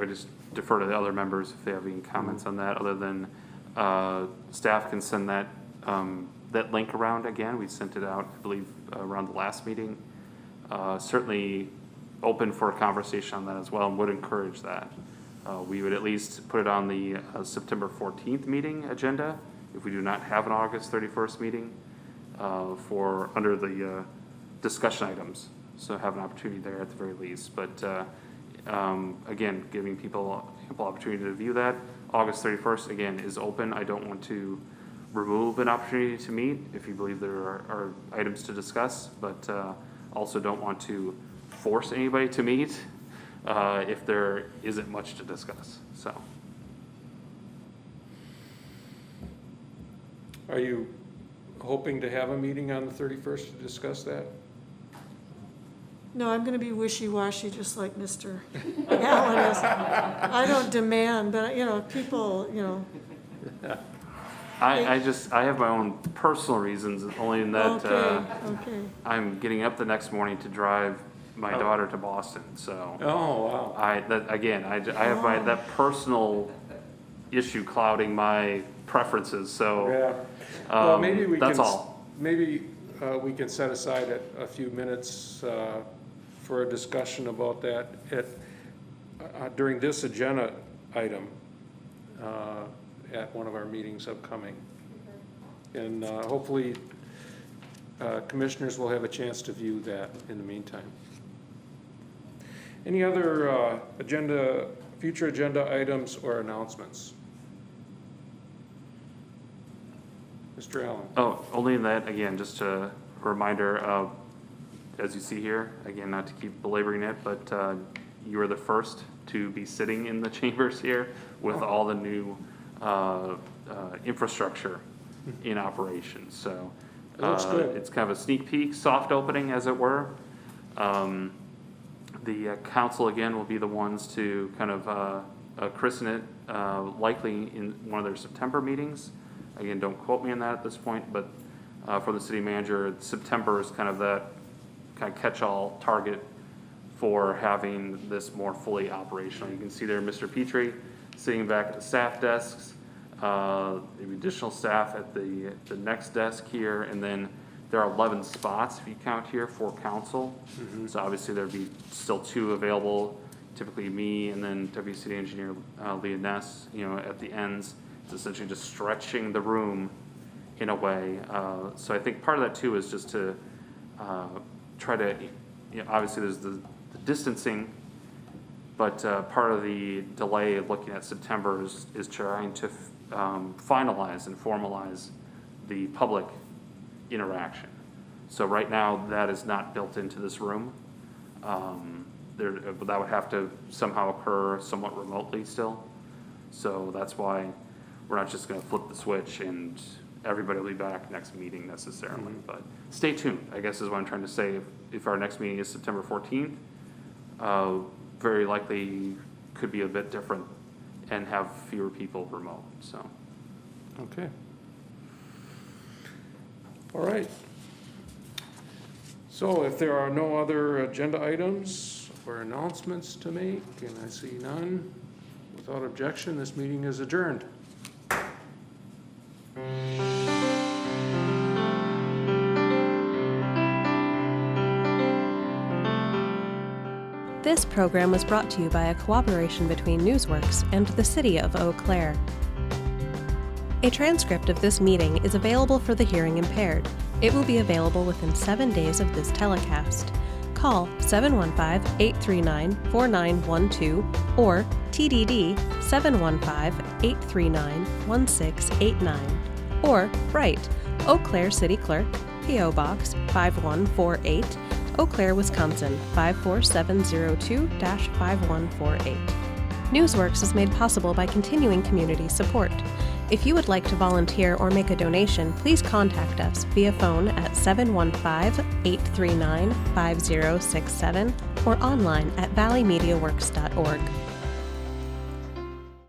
just defer to the other members if they have any comments on that, other than staff can send that link around again. We sent it out, I believe, around the last meeting. Certainly open for a conversation on that as well, and would encourage that. We would at least put it on the September 14th meeting agenda, if we do not have an August 31st meeting, for under the discussion items. So have an opportunity there at the very least. But again, giving people ample opportunity to view that. August 31st, again, is open. I don't want to remove an opportunity to meet if you believe there are items to discuss, but also don't want to force anybody to meet if there isn't much to discuss. So,
Are you hoping to have a meeting on the 31st to discuss that?
No, I'm going to be wishy-washy, just like Mr. Allen is. I don't demand, but, people,
I have my own personal reasons, only in that
okay.
I'm getting up the next morning to drive my daughter to Boston. So,
Oh, wow.
I have that personal issue clouding my preferences. So,
Yeah. Well, maybe we
that's
can,
all.
maybe we can set aside a few minutes for a discussion about that during this agenda item at one of our meetings upcoming. And hopefully commissioners will have a chance to view that in the meantime. Any other future agenda items or announcements? Mr. Allen?
Oh, only in that, again, just to reminder, as you see here, again, not to keep belaboring it, but you are the first to be sitting in the chambers here with all the new infrastructure in operation. So
It looks good.
it's kind of a sneak peek, soft opening, as it were. The council, again, will be the ones to kind of christen it, likely in one of their September meetings. Again, don't quote me on that at this point, but for the city manager, September is kind of that kind of catch-all target for having this more fully operational. You can see there Mr. Petrie sitting back at the staff desks, the additional staff at the next desk here, and then there are 11 spots, if you count here, for council. So obviously there'd be still 2 available, typically me and then Deputy City Engineer Leah Ness, at the ends. It's essentially just stretching the room in a way. So I think part of that too is just to try to, obviously there's the distancing, but part of the delay of looking at September is trying to finalize and formalize the public interaction. So right now, that is not built into this room. That would have to somehow occur somewhat remotely still. So that's why we're not just going to flip the switch and everybody will be back next meeting necessarily. But stay tuned, I guess is what I'm trying to say. If our next meeting is September 14th, very likely could be a bit different and have fewer people remote, so.
Okay. All right. So if there are no other agenda items or announcements to make, and I see none, without objection, this meeting is adjourned.
This program was brought to you by a cooperation between Newsworks and the City of Eau Claire. A transcript of this meeting is available for the hearing impaired. It will be available within 7 days of this telecast. Call 715-839-4912 or TDD 715-839-1689 or write Eau Claire City Clerk, P.O. Box 5148, Eau Claire, Wisconsin 54702-5148. Newsworks is made possible by continuing community support. If you would like to volunteer or make a donation, please contact us via phone at 715-839-5067 or online at valleymediaworks.org.